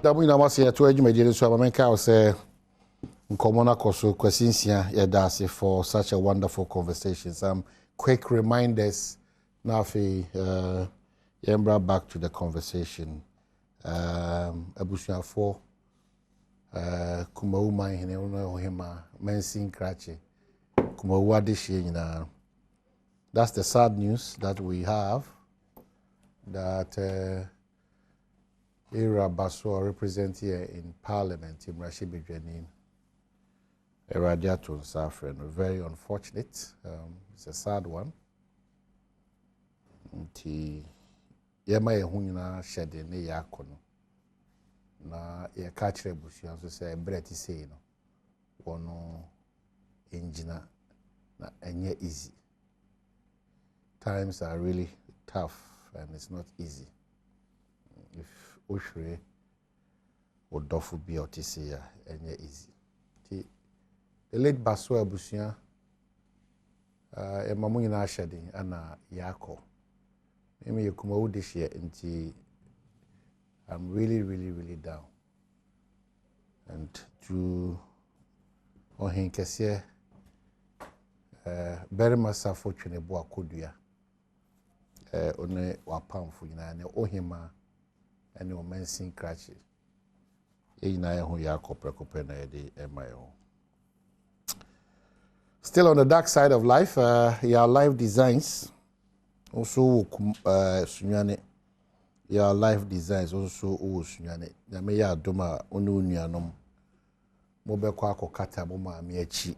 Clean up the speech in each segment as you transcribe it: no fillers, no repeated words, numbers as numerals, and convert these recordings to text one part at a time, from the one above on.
Damu ina masi ya tuwe jumejiri so amamenka ose nkomona koso kwasinsia ya dasi for such a wonderful conversation. Some quick reminders nafi yembra back to the conversation. Abusuafo kumauma hine uno hima mensin krache kumaua dishi nyina. That's the sad news that we have, that Ira Baswa represent here in Parliament in Rashibi Jenin, Eradiato Safran. Very unfortunate. It's a sad one. Yema Yehuna Shade ne Yakono. Na ye catch rebushi and so say Breti say no. Wono engineer na enye easy. Times are really tough and it's not easy. If Oshre or Dofu be otisia and easy. The late Baswa Busia Mamuna Shadi Anna Yako. Maybe you come out this year and I'm really down. And to Ohin Kessie very much fortunate boa Kudia. One wapam fu nyina ne ohima ene o mensin krache nyina ye ho ya koprekopre na ye de emayo. Still on the dark side of life, your life designs also sunyane, your life designs also sunyane na me ya adoma onu nuanom mo be kwa akokata mo ma me achi.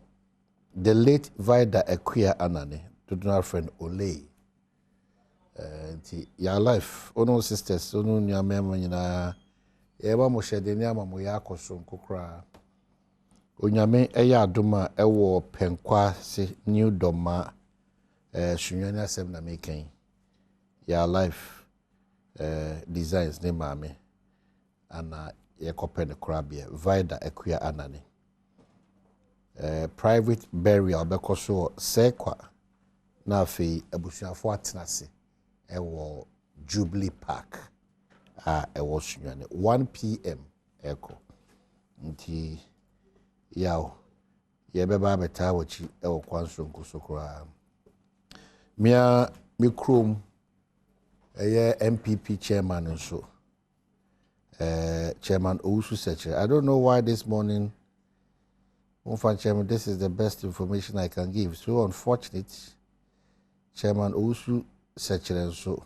The late Vida Equia Anane, to our friend Ole. Your life, ono sisters, ono nyamema nyina eba mo shede ni ama mo yakoso nkokra onyame eya adoma ewo penkwa se new doma sunwani asem na meken your life designs ne mame ana yekope ne krabia Vida Equia Anane private burial bekoso sekwa na afi abusuafo atenase ewo Jubilee Park ewo sunyane 1 p.m. eko nti yawo yebeba beta wachi ewo kwanso nkosokora mia mikrom eye MPP chairman nso chairman Owusu Sechere. I don't know why this morning Chairman, this is the best information I can give. So unfortunate, Chairman Owusu Sechere, so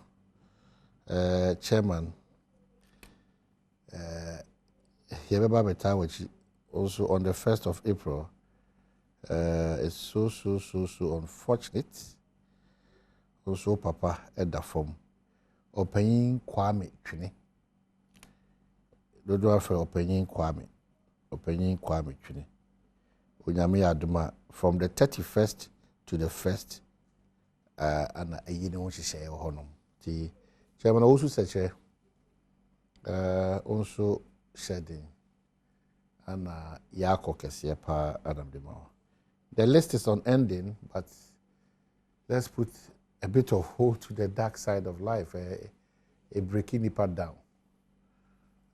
Chairman, Yabeba Betawachi, also on the 1st of April, it's so unfortunate. Also, Papa at the form, Opening Kwame Chine. Dodo for Opening Kwame Chine. Unyame Adoma from the 31st to the 1st, and a year no share honum. The Chairman also said, also shedding, and Yako Kesiepa Adam Demo. The list is unending, but let's put a bit of hope to the dark side of life, a breaking it down.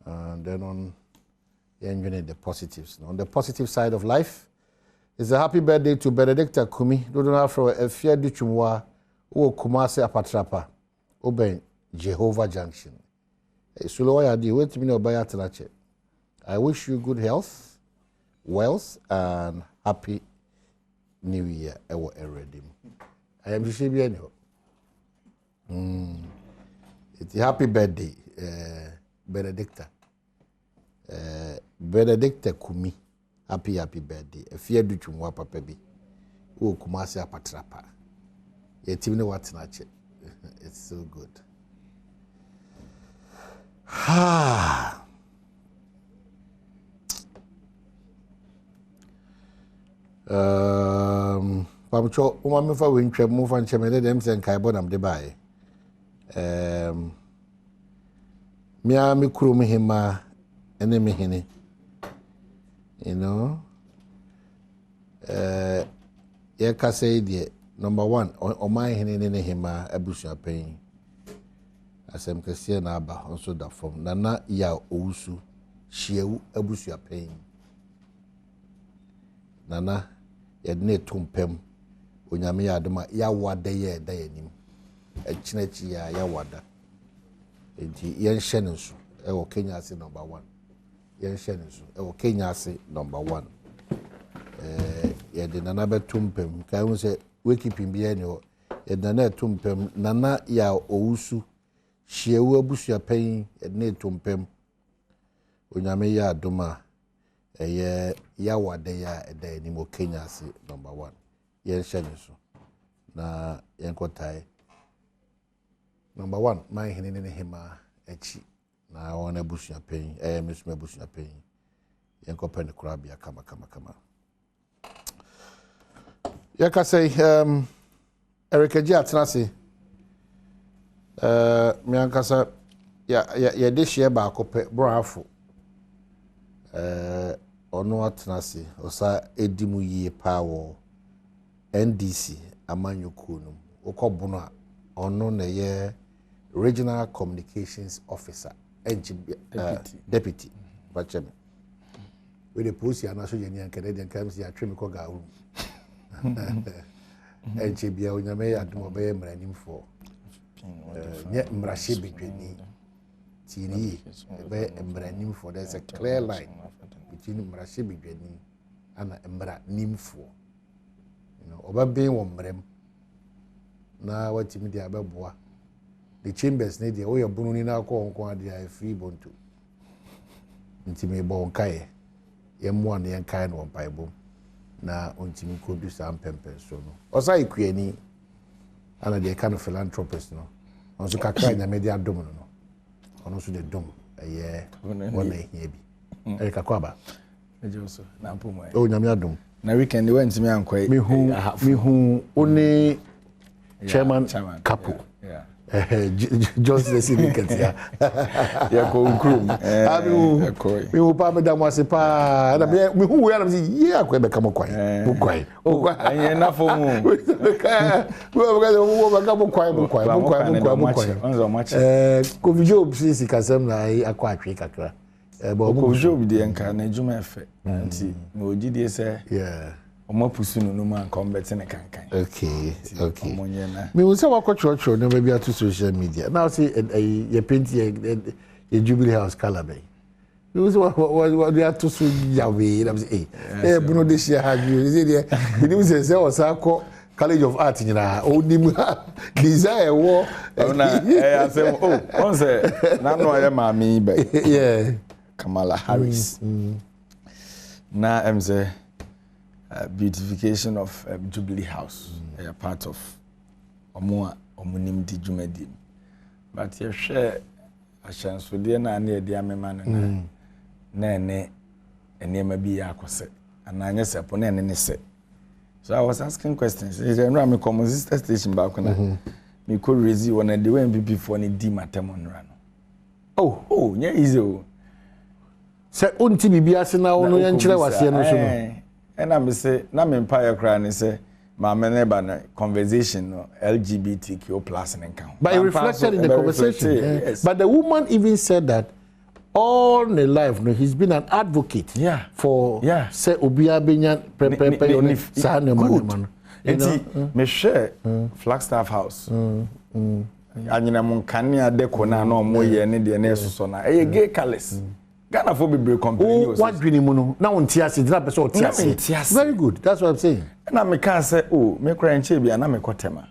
And then on the positives. On the positive side of life, it's a happy birthday to Benedicta Kumi. Don't know for a fear dichumwa o Kumase Apatrapa Oben Jehovah Junction. Suloya di wait me no buy atlache. I wish you good health, wealth, and happy New Year. Already. I am Jishibi It's a happy birthday, Benedicta. Benedicta Kumi. Happy birthday. A fear do chumwa papa bi. O Kumasi Apatrapa. Yetimne watnache. It's so good. Ha. Pamcho umame fa wintwe mu fa nchemede dem sen kaibo nam de bae. Mia mi kuro mu hima ene mi hene. You know, yeah, can say number one, on my hand in hima abusha pain. As I'm Christian Abba, also that from Nana Ya Owusu hyewu abusua pen nana yɛdne tompem onyame ya adoma ya wada ye da yanim echinachi ya wada enti yenhye ne nso ɛwɔ Kenya ase number 1 yenhye ne nso ɛwɔ Kenya ase number 1 yɛde nana bɛtompem kai hu sɛ weekipin bia ne ho yɛde nana tompem nana ya owusu hyewu abusua pen yɛdne tompem onyame ya adoma ya wada ya da yanim Kenya ase number 1 yenhye ne nso na yenkotai number 1 my hene ne hema echi na wona busua pen mesuma busua pen yenkopa ne kura bia kama yaka say Eric G atenase me ankasa ya de hye ba akopɛ broafo ono atenase osa edimu yie pawo NDC amanyoko no okobono a ono na ye regional communications officer deputy bachem we the police and so Canadian crimes ya twem ko ga room bia onyame ya demo be mranim for nye mrahye bedwani tini be mranim for there's a clear line between mrahye bedwani and mranim for oba ben wo mrem na watimi dia beboa the chambers ne dia wo ye bunu ni na akọ ade free bonto ntimi bo nkae ye mo an ye nkae no mpaebom na ontimi ko du sam pempenso no osa ikuani ana de kind of philanthropist no onso kakra nya media dom no ono so de dom ye wona ehia bi erika kwaba ejoso na mpomo o nyame adom na weekend we ntimi ankwa mihu oni chairman couple just the city katia ya ko nkrum mi wo pa me da mo ase pa na mi hu we na mi ye akwa be kama kwai anye na fo mu wo ba kama kwai onzo ma che ko video sisi kasem na akwa atwe kakra ko video bi de nka na juma efe nti mo ogidie se omo pusunu no man combat ne kankan okay me will say what church no maybe to social media now say you paint your Jubilee House color be me will say what they are to so yawe na say buno de share have you say there you say osako College of Art nyina onim desire wo na asem on say na no ya mami be Kamala Harris na say beautification of Jubilee House a part of omunim di jumadi but you share a chance with the na na dia mema na ene enema bi yakose and anya sepo na ene se so I was asking questions is there me come sister station back na me ko raise one the way MPP for ni di matemon ra no oh nya easy o se onti bibia se na ono ya nkyere wase no so no and I'm say na me empire cry ni say ma me ne ba na conversation no LGBTQ+ and count but it reflected in the conversation yes. But the woman even said that all the life no he's been an advocate for say obia benya pepe sa ne man me share Flagstaff House anyina mon kanea deco na no mo ye ne de na so na e gay colors Ghana for be company what dream mu no na won tiase dina person tiase very good that's what I'm saying na me can say me kra nche bia na me kotema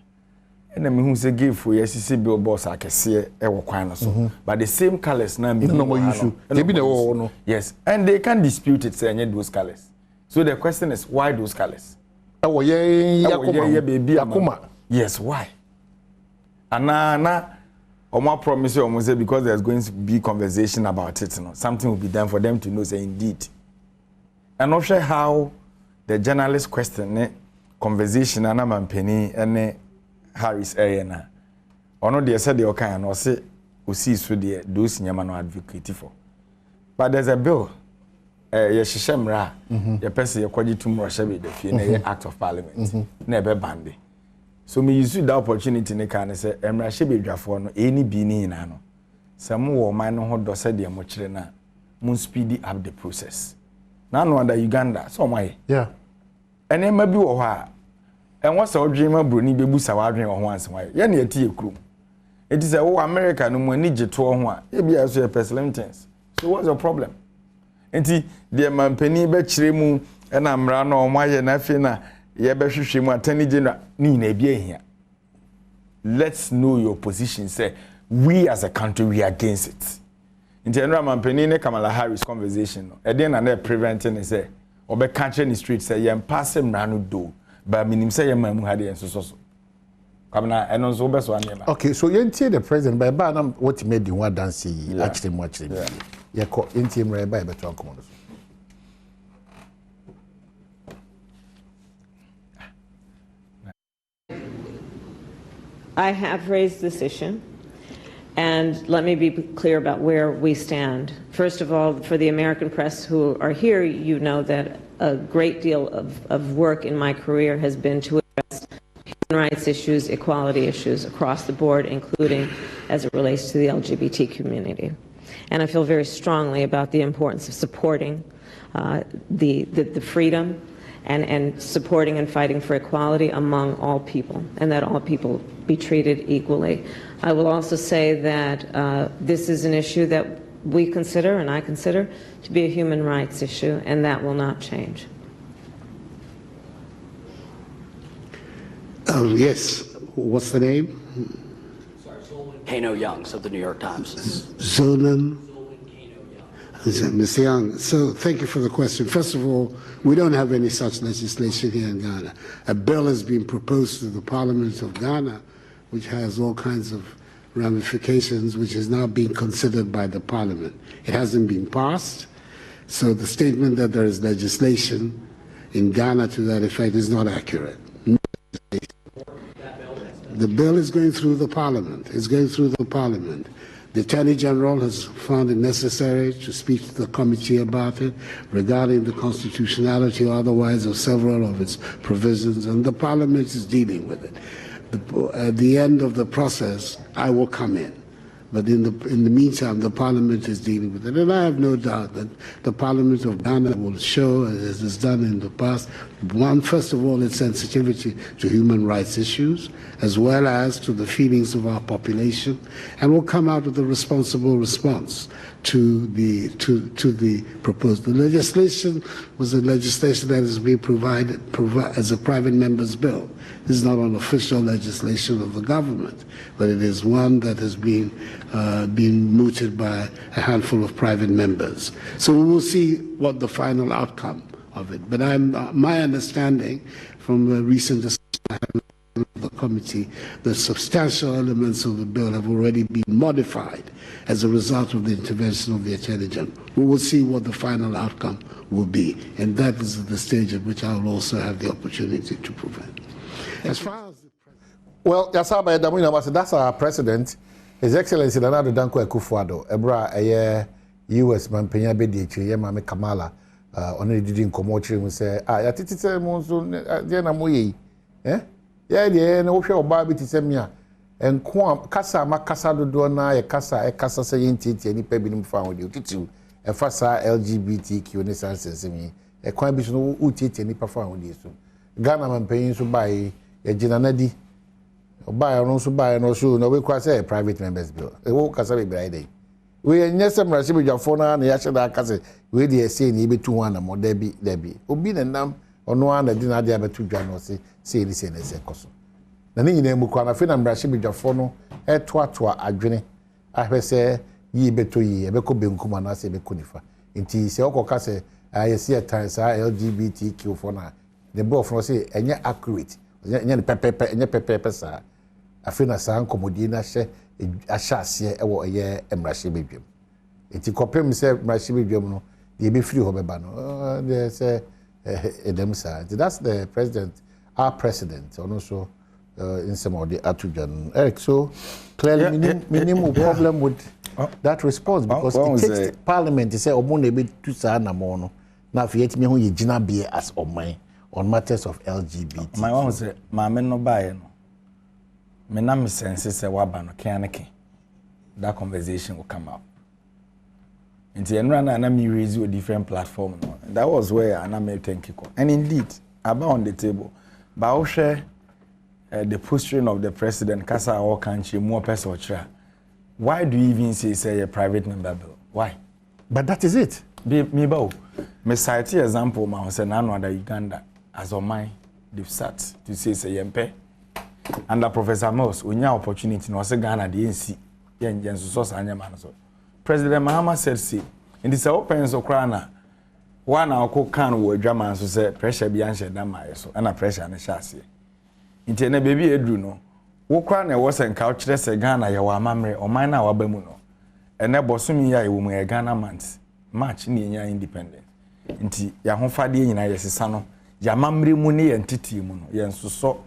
na me hu say gay for yesisi bi boss akese e wo kwan no so but the same colors na me no use they be the wo no yes and they can dispute it say those colors so the question is why those colors e wo ye baby akoma yes why anana Oma promise you say because there's going to be conversation about it, something will be done for them to know say indeed. And not sure how the journalist question conversation and Mpenny and Harris area na. Ono they said they okay and say see so there those nyama no advocate for. But there's a bill ye hihemra ye person ye kwaji tumro hye be the fie na act of parliament na be bande. So me use that opportunity ne kan say emra hye bedwafo no eni bi ni na no. Some wo man no ho do say de mo kire na mun speed up the process. Now no under Uganda, so why? Yeah. And then maybe and what's our dream of Bruni be busa wadrin or once why? Yan ye tea crew. It is a America no more need to one. It be as a pestilence. So what's the problem? Enti the man penny be chiremu and I'm run on why and I feel ye be shushimu attorney general ni ne be here. Let's know your position. Say we as a country we are against it. In general, man penny ne Kamala Harris conversation. And then I preventing it say or be country in the street say ye pass him ranu do. But minim say ye man had and so. Kamana and also best one. Okay, so you see the president by Banam what made you want dance actually watch him. Yeah, in team right by better commanders. I have raised this issue, and let me be clear about where we stand. First of all, for the American press who are here, you know that a great deal of work in my career has been to address human rights issues, equality issues across the board, including as it relates to the LGBT community. And I feel very strongly about the importance of supporting the freedom and supporting and fighting for equality among all people, and that all people be treated equally. I will also say that this is an issue that we consider, and I consider, to be a human rights issue, and that will not change. Yes. What's the name? Kano Youngs of the New York Times. Zolan. Ms. Young, so thank you for the question. First of all, we don't have any such legislation here in Ghana. A bill has been proposed to the Parliament of Ghana, which has all kinds of ramifications, which is now being considered by the Parliament. It hasn't been passed, so the statement that there is legislation in Ghana to that effect is not accurate. The bill is going through the Parliament. It's going through the Parliament. The Attorney General has found it necessary to speak to the committee about it regarding the constitutionality or otherwise of several of its provisions, and the Parliament is dealing with it. At the end of the process, I will come in. But in the meantime, the Parliament is dealing with it. And I have no doubt that the Parliament of Ghana will show, as it's done in the past, first of all, its sensitivity to human rights issues, as well as to the feelings of our population, and will come out with a responsible response to the proposed. The legislation was a legislation that has been provided as a private member's bill. This is not an official legislation of the government, but it is one that has been mooted by a handful of private members. So we will see what the final outcome of it. But my understanding from the recent discussion I had with the committee, the substantial elements of the bill have already been modified as a result of the intervention of the Attorney General. We will see what the final outcome will be, and that is the stage at which I will also have the opportunity to prevent. As far as the well, that's our president, His Excellency Nana Danko Akufo-Addo, Ebra US man penya be di chiri Mame Kamala oni didi nkomo chiri mu say ya titite mu so de na moyi ya de na wo hwe oba bi tise me a enko kasa makasa dodo na ye kasa say yintiti ni pa bi nim fa ho de titiw e fa sa LGBTQ ne sansense mi e kwan bi so no utiti ni pa fa ho de so Ghana man penyin so bai e gina nadi oba ya no so bai no so no we kwa say private members bill e wo kasa be brai dey we nyese mrashi be jafo na ya sheda akase we dey say ni betu ho na mo debi obi na nam ono ana di na dia betu dwa no say ni say na se koso na ni nyina mu kwa na fe na mrashi be jafo no etoatoa adwene ahwese yi beto yi ebeko benkuma na se beko nifa nti se okoka se ayesi etansa LGBTQ for na the boy from say enye accurate enye pepe sa afi na sa nkomodi na hye ahyase ewo eye emrahye bedwam enti kopem se emrahye bedwam no de be free ho beba no they say Adom sa that's the president, our president, and also in some of the attujan Eric. So clearly minimum problem with that response because it takes parliament to say omone be tu sa na mo no na fi yetimi ho ye gina be as oman on matters of LGBT. My one say ma me no bae no me na me sense say waba no kaneke that conversation will come up Nti enra na me raise a different platform no. That was where I made Tenkiko. And indeed, about on the table, but share the posturing of the president, Kasa or country more person. Why do you even say a private member bill? Why? But that is it. Me cite example, ma say na no other Uganda as on mine they've sat to say yempe. Under Professor Mills, we now opportunity no say Ghana the NC yen so anya man so. President Mahama said say in this open so krana one our can wo adwaman so say pressure bi anhye da mai so na pressure na hyase. Nti na baby edru no wo kra na wo se nka kire se Ghana ye wa amamre oman na wa ba mu no. Ene bosumi ya e wo mu Ghana month March ni enya independent. Nti ya hofade nyina yesesa no ya mamre mu ne entity mu no ye nsoso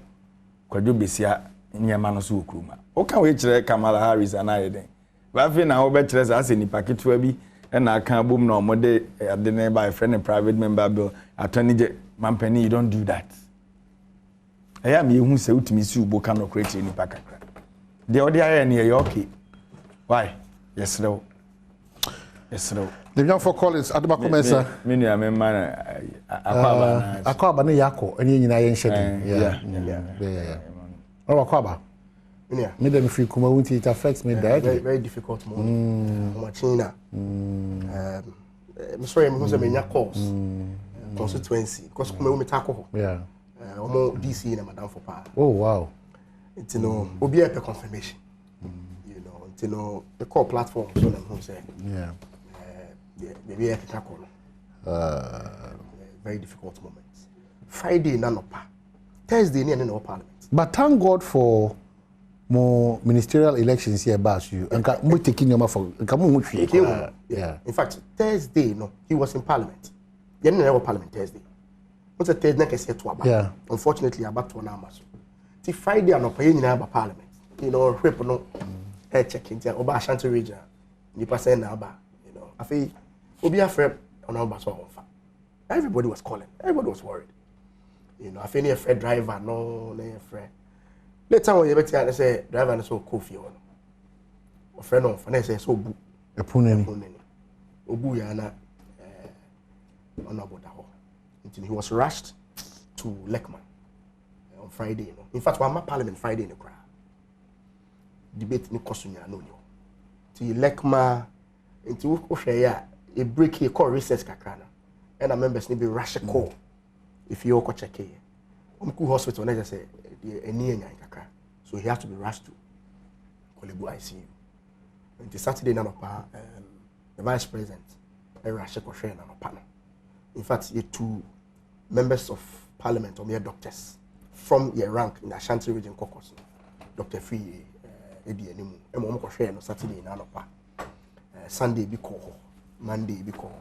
kwadwo besia nyema no so okruma. O kan we kire Kamala Harris anayeden. Wa fe na wo be kire sa ase nipa ketwa bi na aka bom na omode ade ne by friend and private member bill attorney mampani you don't do that. I am you say utimi si ubo kan no create nipa kakra. The odi aye na ye okay. Why? Yes no. Yes no. The young for Collins Adom Comensa. Me nua me man akwaba ne yako eni nyina ye nhye din. Yeah. Oh akwaba. Yeah. Me dem free kuma wuti it affects me directly. Very difficult moment. China. I'm sorry, I'm going to calls. Constituency. Because kuma we talk. Yeah. Omo DC na madam for power. Oh wow. It's obi a confirmation. You know, it's the core platform so na home say. Yeah. Maybe a call. Very difficult moments. Friday na no pa. Thursday na no parliament. But thank God for more ministerial elections here about you. And we taking your for yeah. In fact, Thursday no, he was in parliament. He didn't have parliament Thursday. What's a Thursday next year to about? Yeah. Unfortunately, about to an hour. See Friday no paying in about parliament. You know, rip no checking there over Ashanti region. You pass in about, you know. I feel obi afraid on our bus. Everybody was calling. Everybody was worried. You know, I feel a fair driver, no afraid. Later when you better say driver so coffee on. A friend of and say so bu. Epuneni. Obu ya na on about that. Until he was rushed to Lekman on Friday. You know. In fact, one parliament Friday in the crowd. Debate ni kosunya no yo. Till Lekman until we share a break here call recess kakra na. And the members need be rush call if you go check here. Umku hospital na say any kakra. So he has to be rushed to Kolebu ICU. Until Saturday na the vice president rush ko share na no. In fact, the two members of parliament or mere doctors from your rank in the Ashanti region caucus, Dr. Free Edi Enimu, and Momko share no Saturday in Anopa, Sunday be call, Monday be call,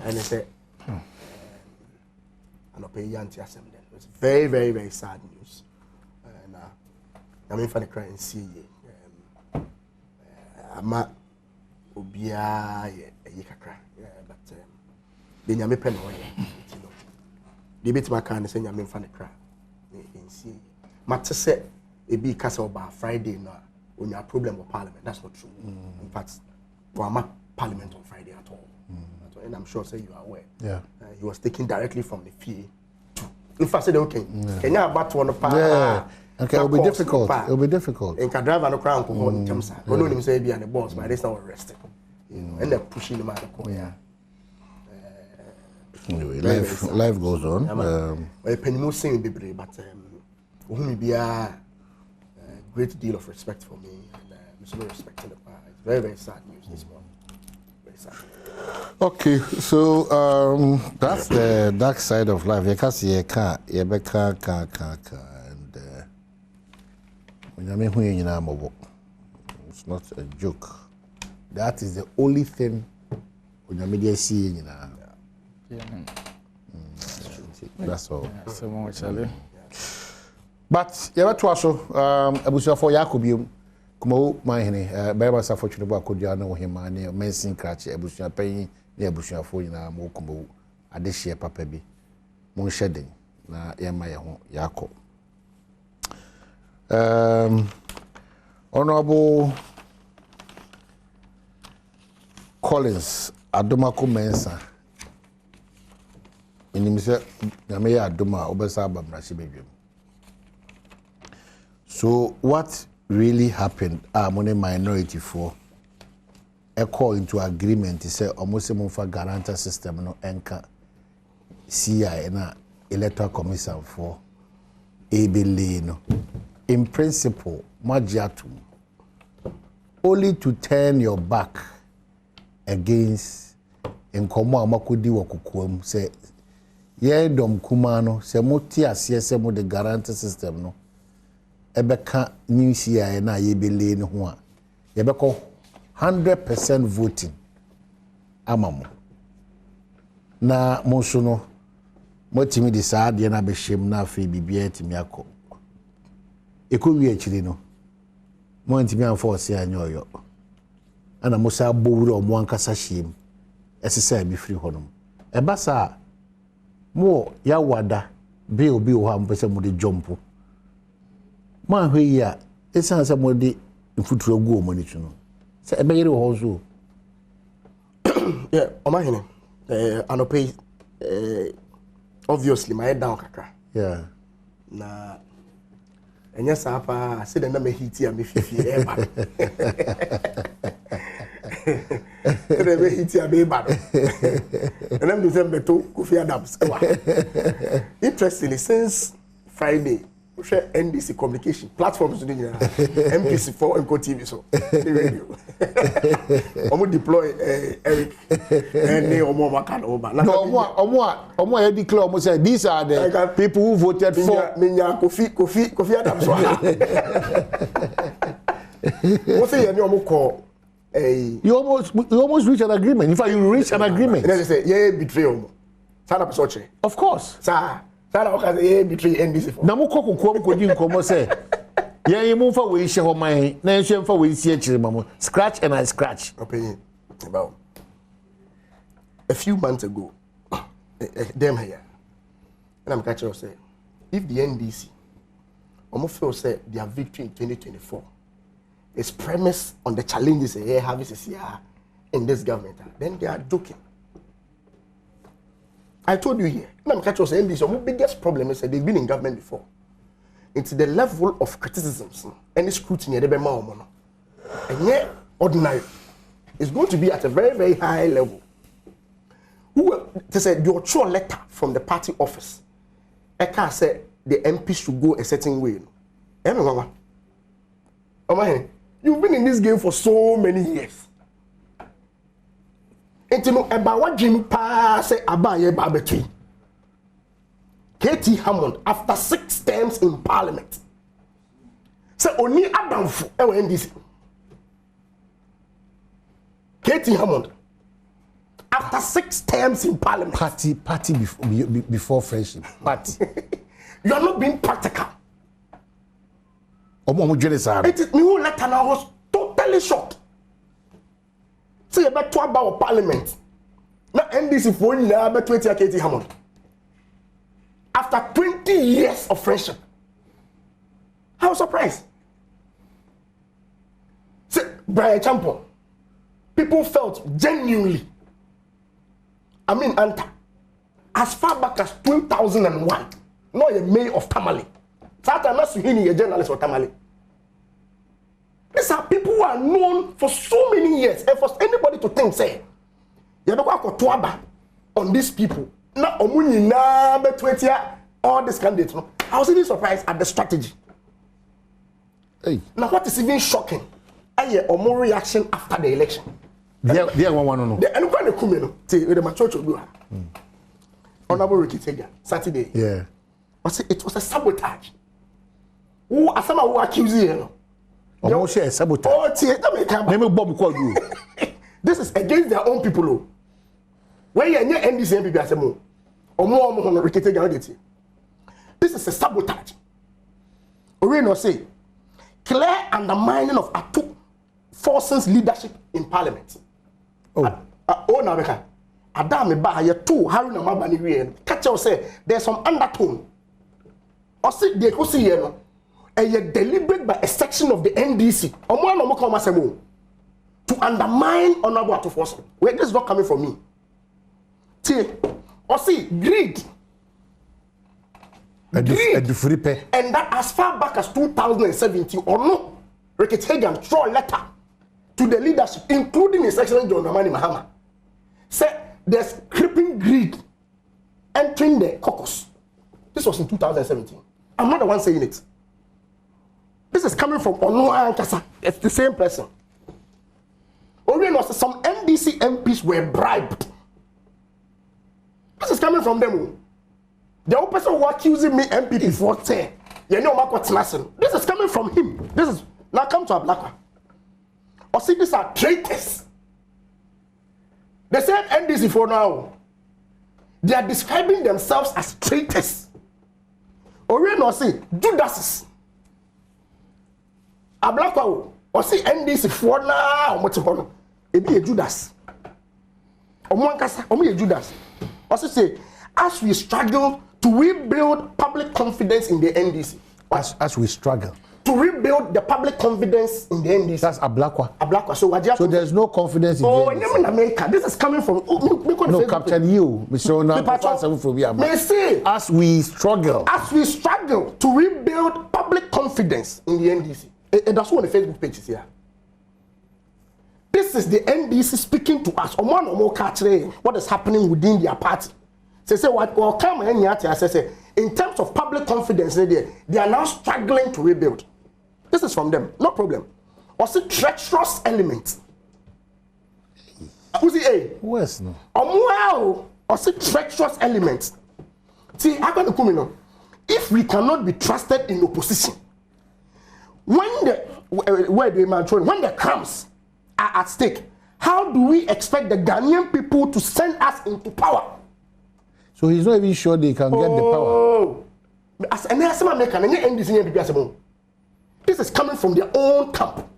and they say, Anopa Yanti Assembly. It's very, very, very sad news. And I'm in for the cry and see Ama Obia Yekakra, but the Nyame pen away. Debate my kind of saying I'm in fan cry. See, matter say a big castle about Friday now when you have problem with parliament. That's not true. In fact, we not parliament on Friday at all. And I'm sure say you are aware. Yeah. He was taken directly from the FA. In fact, said okay. Can you about one of yeah. Okay, it'll be difficult. It'll be difficult. And can drive on the crown go in terms of. We don't even say be on the boss, but it's not arrested. You know, and they're pushing him out of court. Yeah. Anyway, life goes on. Well, Penny saying be but whom be a great deal of respect for me and so respecting the power. It's very, very sad news this morning. Very sad. Okay, so that's the dark side of life. You can see a car, you and when I mean who you know, it's not a joke. That is the only thing when you media see you know. Yeah. That's all. Yeah, so much, Ali. But you have to also abusia for Yakubu kumo mahene beba sa fortune bo akodia na ohima ne mensin krache abusia panyin ne abusia fo nyina mo kumo adehye papa bi mo nhweden na yema ye ho yakọ Honorable Collins Adom Mensa. In himself, Namaya Adoma, Obasaba Brashibim. So, what really happened? Money minority for a call into agreement to say almost a for guarantor system no anchor CI and electoral commission for Abelino. In principle, Majiatum only to turn your back against Nkomo Amakudi Wakukum say Adom Kumano say moti asiese mo the guarantee system no ebeka new CI na yebele no ho a yebeko 100% voting amamo na monso no motimi de saa de na behwem na afi bibia timi akọ ekowi akiri no mo ntimi anforce anyoyo ana musa bowura omo ankasa hiem esesa bi free honom eba sa mo ya wada be obi o ha mpese mo de jump ma hwe ya esan se mo de mfuturo gu omo ni tuno se ebe yere ho so yeah omahene anope obviously my head down kakra yeah na enya sapa se de na me hiti a me fifi e ba de me hiti a be ba and I'm doing beto Kofi Adams interestingly since Friday we share NDC communication platforms in MPC4 and TV so the radio omo deploy Eric and they omo makan over no omo e declare omo say these are the people who voted for Minya Kofi Adams what say you omo call you almost reach an agreement. In fact, you reach an agreement. They say yeah betray omo sana pesoche of course sa sana o ka say yeah betray NDC for na mo kokoko ko di nkomo say yeah you move for we share ho man na enhwe mfa we si akire mamo scratch and I scratch opinion about a few months ago them here and I'm catching say if the NDC almost feel say their victory in 2024 is premised on the challenges they have in this government, then they are joking. I told you here, and I'm catching saying this, your biggest problem is that they've been in government before. It's the level of criticisms and scrutiny they be more, and yet ordinary is going to be at a very, very high level. Who they said your true letter from the party office? I can't say the MP should go a certain way. Mama, you've been in this game for so many years. Intimo about Jim Pa say Abaye Babetui. Katie Hammond after 6 terms in parliament. Say only Adom for NDC. Katie Hammond after 6 terms in parliament. Party before friendship. Party. You are not being practical. It is me who letter now was totally shocked. See about 2 about parliament. Now NDC for you now about 20 Katie Hammond. After 20 years of friendship. I was surprised. See, Brian Champion. People felt genuinely. I mean, as far back as 2001, not a mayor of Tamale. Satan not a journalist or Tamale. These are people who are known for so many years. And for anybody to think, say, you have to on these people. Now, all these candidates. I was even surprised at the strategy. Hey. Now, what is even shocking? I hear more reaction after the election. They want to know. And I'm going to come in. See, with my church, Honorable Ricky Tega, Saturday. Yeah. It was a sabotage. Who are some who accuse you? Almost a sabotage. Oh, this is against their own people. When you are NDC people, I say more. Or more Ricky Tega. This is a sabotage. Oreno say clear undermining of Atu Forson's leadership in parliament. Oh, now Adam ba ya two Haruna Mabani we catch us say there's some undertone. Or see they go see here a deliberate by a section of the NDC. Omo no mo come asemo. to undermine Honorable Atufoso. Wait, this is not coming from me. See, or see, greed. And that as far back as 2017 or no, Rickett Hagan draw a letter to the leadership, including His Excellency John Dramani Mahama, said there's creeping greed entering the caucus. This was in 2017. I'm not the one saying it. This is coming from Onua Ankasa. It's the same person. Orion, some NDC MPs were bribed. This is coming from them. The old person who accusing me MP before say, you know what's lesson. This is coming from him. This is now come to Ablakwa. Or see, these are traitors. They said NDC for now. They are describing themselves as traitors. Orion or see Judases. Ablakwa or see NDC for now. What's it it be a Judas. Omo Judas. Also say, as we struggle to rebuild public confidence in the NDC. As we struggle to rebuild the public confidence in the NDC. That's Ablakwa. Ablakwa. So there's no confidence in the NDC. In America. This is coming from no, Captain you, Mr. Ona. As we struggle to rebuild public confidence in the NDC. That's what the Facebook page is here. This is the NDC speaking to us. What is happening within their party? Say what come in terms of public confidence, they are now struggling to rebuild. This is from them, no problem. Also treacherous elements. Who's the Where's no? Also treacherous elements. See, if we cannot be trusted in opposition, when the crumbs are at stake, how do we expect the Ghanaian people to send us into power? So he's not even sure they can get the power. This is coming from their own camp.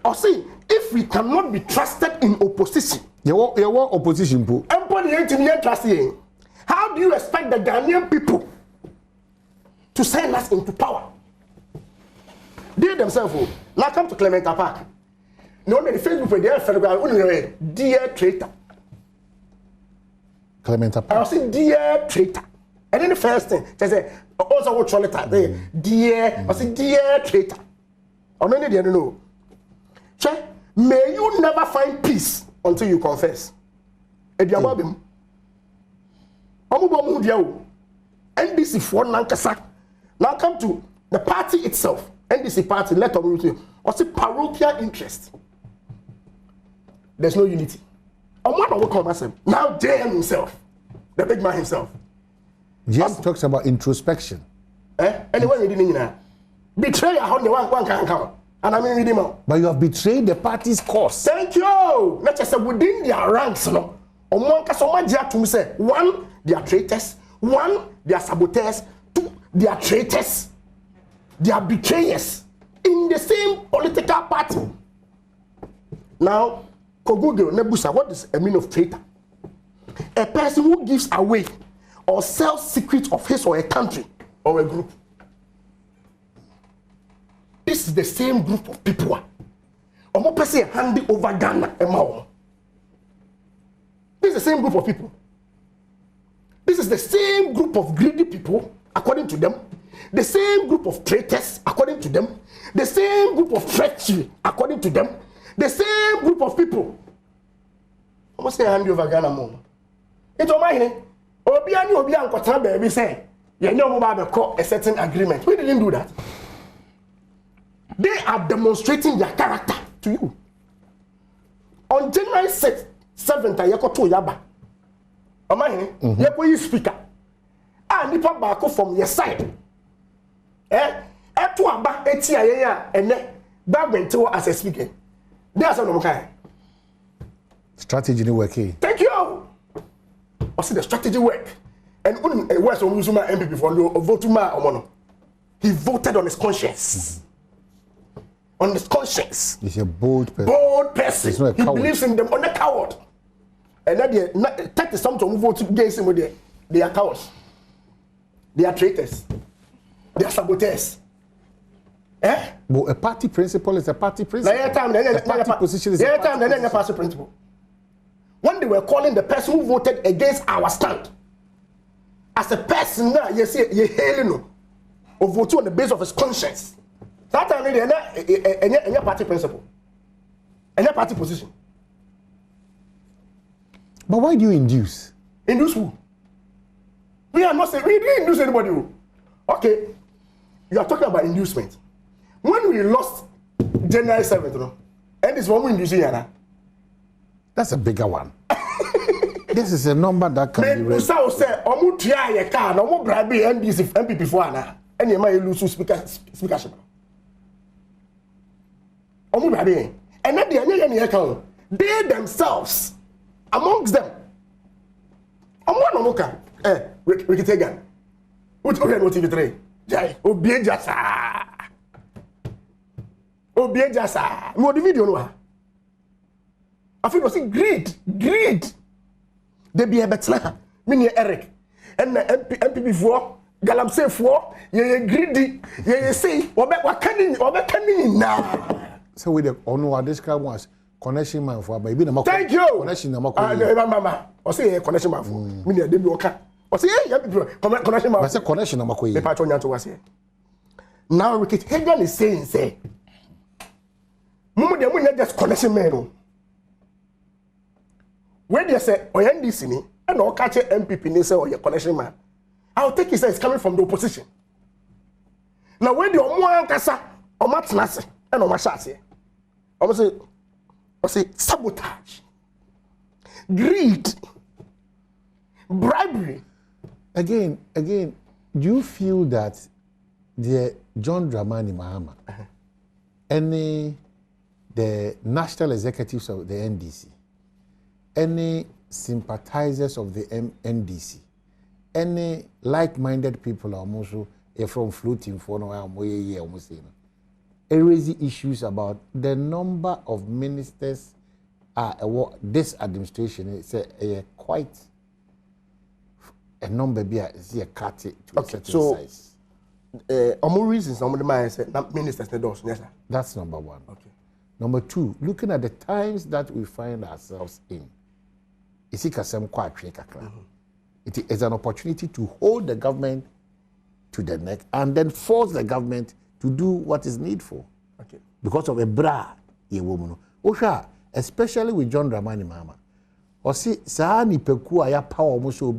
Or see, if we cannot be trusted in opposition, your opposition, how do you expect the Ghanaian people to send us into power? They themselves, now come to Clementa Park. No, the Facebook for their federal, dear traitor. Clementa Park. I was saying, dear traitor. And then the first thing, they say, also what letter? Dear, I say, dear traitor. Or many they don't know. May you never find peace until you confess. NDC for Nankasa. Now come to the party itself. NDC party, let them or say parochial interest. There's no unity. Now JM himself, the big man himself. JM talks about introspection. Anyway, we didn't know. Betray one can come. And I mean, reading out. But you have betrayed the party's cause. Thank you. Not just within their ranks, no. One, they are traitors. One, they are saboteurs. Two, they are traitors. They are betrayers in the same political party. Now, Google Nebusa, what is a meaning of traitor? A person who gives away or sells secrets of his or a country or a group. This is the same group of people. Omo person handing over Ghana and this is the same group of people. This is the same group of greedy people, according to them. The same group of traitors, according to them. The same group of treachery, according to them. The same group of people. Omo say hand over Ghana mo. It's on my hand. Obiani Nkotana baby say, you know about a certain agreement. We didn't do that. They are demonstrating their character to you. On January 7th, I to Yaba. You speaker. And nipa baako from your side. Eto aba etia ene Badwam as a speaker. There's no kind. Strategy no working. Thank you. I see the strategy work. And where's Omuzuma MP for no Votuma Omono? He voted on his conscience. On his conscience. He's a bold person. Bold person. He's not a coward. He believes in them on a coward. And then they 30 something who vote against him with they are cowards. They are traitors. They are saboteurs. But a party principle is a party principle. A party position is a party principle. When they were calling the person who voted against our stand as a person now, you see, you hailing or vote on the basis of his conscience. That time, any party principle, any party position. But why do you induce? Induce who? We are not saying we didn't induce anybody. Okay, you are talking about inducement. When we lost January 7th, and this one we induce here. That's a bigger one. This is a number that can be read. So say, omu tia ye car, no omu bribe NDC MPP for ana. And you might lose speakership. Omu bribe. And then the account, they themselves, amongst them. Omu no we can take gun. What we no TV3. Jai, obie jasa. Obie jasa. Mo the video no. I feel was greed. They be a better. Me Eric. And MPP for Galamsey for ye greedy. Ye say what can now. So with the ono describe was connection man for baby na thank you. Connection na mama. O say connection man for. Me dey be oka. O say connection man. I say connection na makoyi. Me patch on to was here. Now Ricky Hagan is saying say mumu dey mun just connection man no. When they say NDC ni and or catch MPP ni say or your connection man, I'll take it say it's coming from the opposition. Now when the omo ankasa omo tenase and omo shase, omo say sabotage, greed, bribery. Again, do you feel that the John Dramani Mahama, the national executives of the NDC, any sympathizers of the NDC, any like-minded people are also from floating for no raise issues about the number of ministers this administration is quite a number be a cut to a certain size. More reasons some of the man said ministers yes, sir. That's number one. Okay. Number two, looking at the times that we find ourselves in. It is an opportunity to hold the government to the neck and then force the government to do what is needful. Okay. Because of a bra, especially with John Dramani Mahama. Or see, Sahani Peku aya power almost for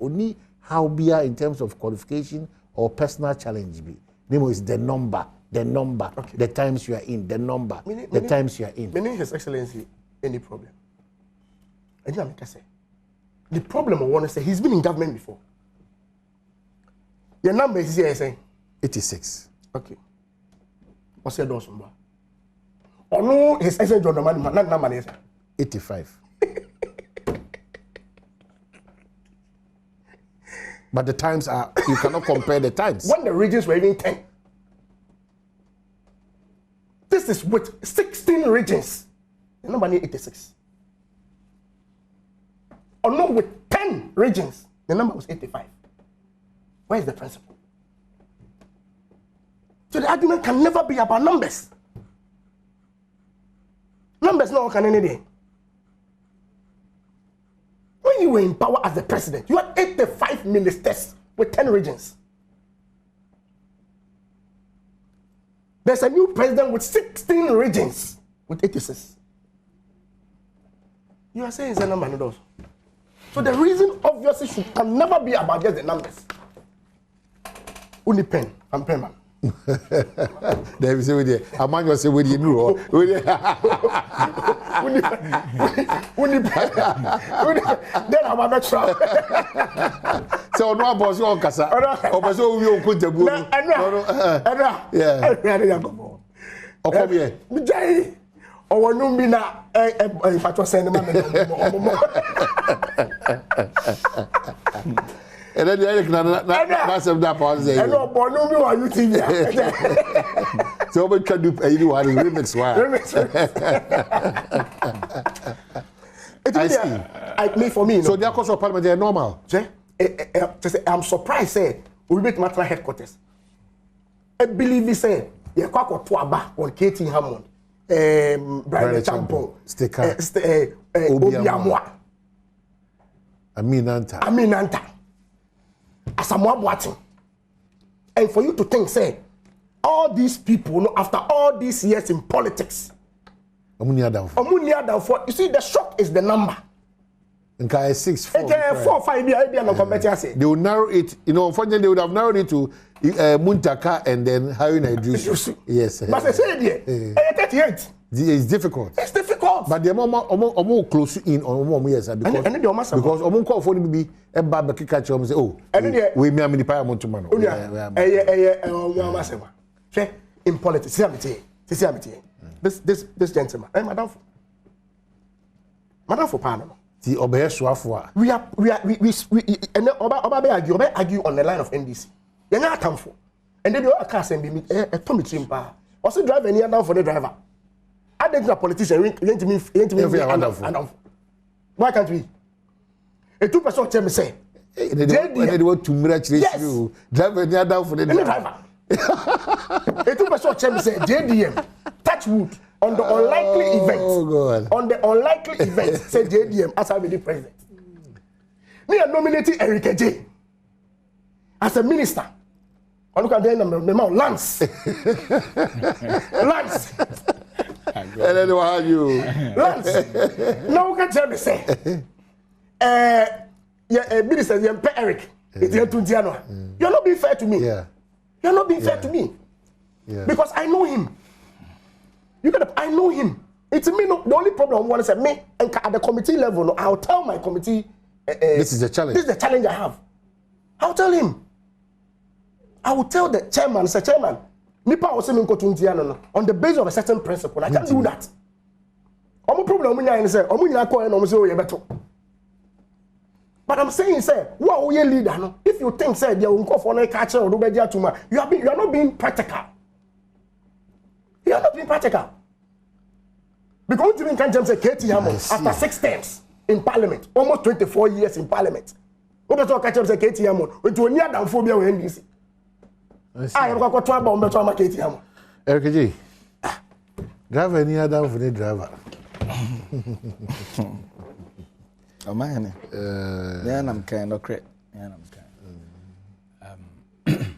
only how be in terms of qualification or personal challenge be. Name is the number, okay. The times you are in, the number, the times you are in. Meaning His Excellency, any problem? And you know, say, the problem I want to say, he's been in government before. Your number is here saying 86. Okay. What's your door number? Or no, His Excellency John Dramani, not number is 85. But the times are, you cannot compare the times. When the regions were even 10. This is with 16 regions. The number is 86. Or not with 10 regions, the number was 85. Where is the principle? So the argument can never be about numbers. Numbers not can any day. When you were in power as the president, you had 85 ministers with 10 regions. There's a new president with 16 regions with 86. You are saying it's a number, no those. So the reason obviously can never be about just the numbers. Only pen and pen man. They say with you, a man was say with you, no. Only pen. Then I'm a metro. So no boss on kasa. O boss o wi o ko jabu. Yeah. O come here. Mijai. O wonu bi na fatwa send ma me. And then Eric na some that pause there. And no bonu mi wa YouTube. So we can do anyone remix one. I see. For me. So the course of parliament they are normal. I'm surprised say we make matter headquarters. I believe he say ye kwa to aba on KT Hammond Brian Champo sticker Obiamwa Aminanta Asamoah Boateng. And for you to think, say, all these people, after all these years in politics, you see, the shock is the number. Okay, 6, 4. 4, 5 years. They will narrow it. Unfortunately, they would have narrowed it to Muntaka and then Harry Idris. Yes. But I say, 38. It's difficult. It's difficult. But the more close in on yes, because call for be a barbecue catch say, oh, we may have the parliament tomorrow. In politics, this gentleman, Madam for Panama. The Obey Swafwa. We and Oba argue on the line of NDC. You're not for. And then you are casting me a Tommy Chimpa. Also drive any down for the driver. I think a politician ain't me why can't we? A 2% tell me say. They want to congratulate you. Drive any down for the driver. A 2% tell me say JDM touch wood. On the unlikely event, on the unlikely event, say JDM as I be the president. Me are nominating Eric J as a minister. I look at the name Lance. Lance. And then what you? Lance. Now can tell me say, minister Eric. You're not being fair to me. Yeah. You're not being fair to me. Yeah. Because I know him. I know him. It's me. No, the only problem I want to say, me and at the committee level, no, I'll tell my committee. This is the challenge. This is the challenge I have. I'll tell him. I will tell the chairman, say, chairman, Nipa was saying on the basis of a certain principle. I can't do that. I'm a problem. But I'm saying, say, who are you leader? No? If you think, say, you are not being practical. You are not being practical. Because you can't say KT Hammond after 6 terms in parliament, almost 24 years in parliament. What does you catch say KT Hammond? When you near down phobia with NDC. I have got to about KT Hammond. Eric J. Drive any other for the driver. Oh man. Yeah, I'm kind of credit. Yeah, I'm kind.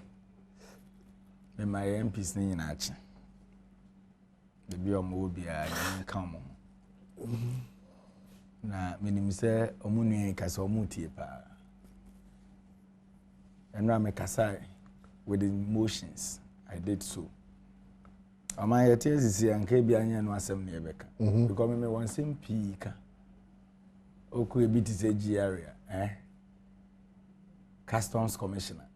My MPs in action. The biom will be a come. Na minim say omunu kasa omutie pa. And I kasa with emotions. I did so. Ama yete sisi anka bia anya no asem ne ebeka. Because me wan sem pii ka. Oku ebi ti say area, Customs Commissioner.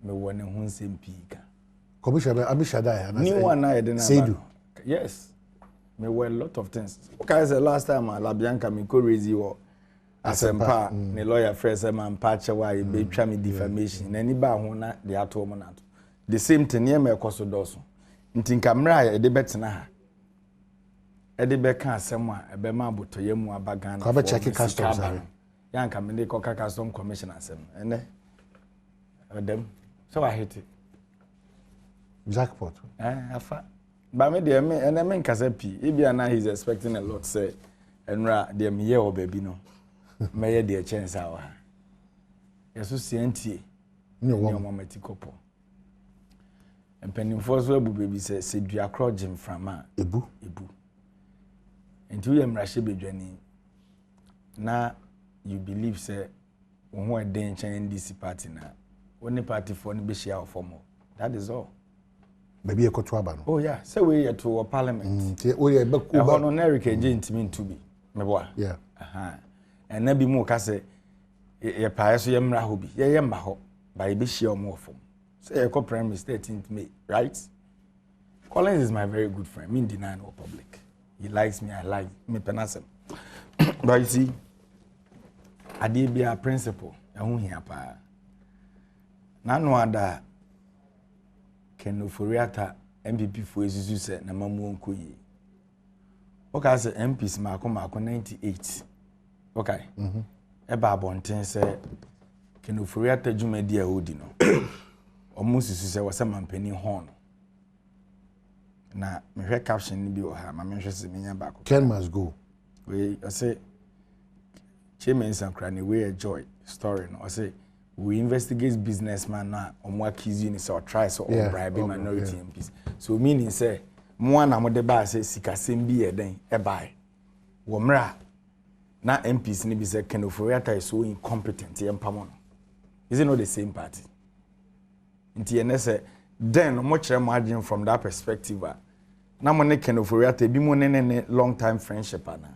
Me won ho sem pii ka. Commissioner Abishadai. Ni one na yede na. Yes, me were a lot of things. Okay, the last time Labianca me ko raise you asempa ne lawyer friends man patch why be twa me defamation na ni ba ho na de ato mo na. The same thing near me koso doso. Nti nkamra ya de betena ha. E de be ka asem a e be ma abotoye mu abagan. Ka be check customs are. Ya nka me de ko custom commission asem. Ene Adom. So I hate it. Jackpot. Afa. But me dear me and I mean Kasapi, Ibiana he's expecting a lot, say, and dear me or baby no. May dear chance hour. Yes, so CNT, no one couple. And penny force will baby says, you are crowding from Ibu. And 2 years Rashibi journey. Now you believe, say, when we're danger in this party now, only party for any bishia or formal. That is all. Maybe a Kotwabano. Oh, yeah. So we are to a parliament. Oh, yeah, but Eric agent mean to be. Yeah. And then be more case a pious yam rahubi. Yeah, maho by Bishia more from. Say a co-prime is 13th May, right? Collins is my very good friend. Me deny no public. He likes me, I like me penasem. But you see, I did be a principal. I won't hear pa. None other. Keno Foriata MPP for Ezuzu se na mamu onko yi. Okay say MPs mako 98. Okay. Eba abonten se Keno Foriata dwumadi a odi no. Omo susu se wasa mampani hon. na me hwe caption ni bi o ha ma me hwe se menya back. Ken must go. We I say Chairman Sankrani we a joy story no. I say we investigate businessman na omo accuse ni say or try so or bribe minority MPs. So meaning say mo na mo de ba say sikasem bi e den e bai. Wo mra na MPs ni bi say Kenoforiata is so incompetent empamo no. Is it not the same party? Nti ene say then mo kire mo agent from that perspective na mo ne Kenoforiata bi mo ne long time friendship ana.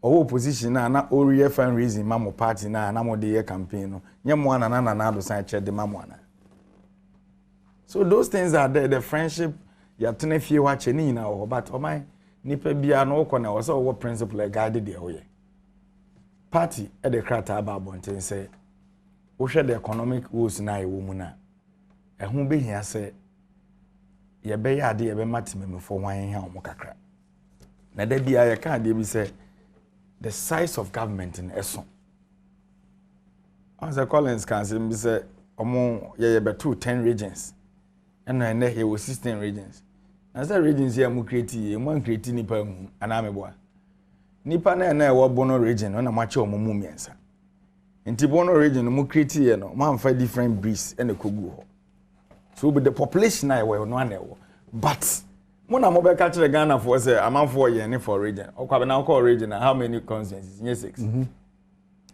Or opposition na ori fundraising mamo party na mo de campaign no nye mo ana na do sign check the mamo ana. So those things are there, the friendship ya tene fie wa che ni na o but o man nipa bia no ko na o so wo principle e guide de o ye party e de krata aba bonten say wo hwe the economic woes na e wo mu na e ho be hia say ye be ya de ye be matemem for wan ha o mo kakra na da bia ye ka de bi say the size of government in Esson. As a Collins can say, omo ye betu 10 regions. And then here was 16 regions. As the regions here mu create one create nipa mu anameboa. Nipa na wo bono region on a match omo mu miensa. Nti bono region mu create here no, man fa different breeds and kogu ho. So but the population na we no anewo. But Mona mobile catch the Ghana for say amount for year for region. Okwa na call region how many constituencies? Yes 6.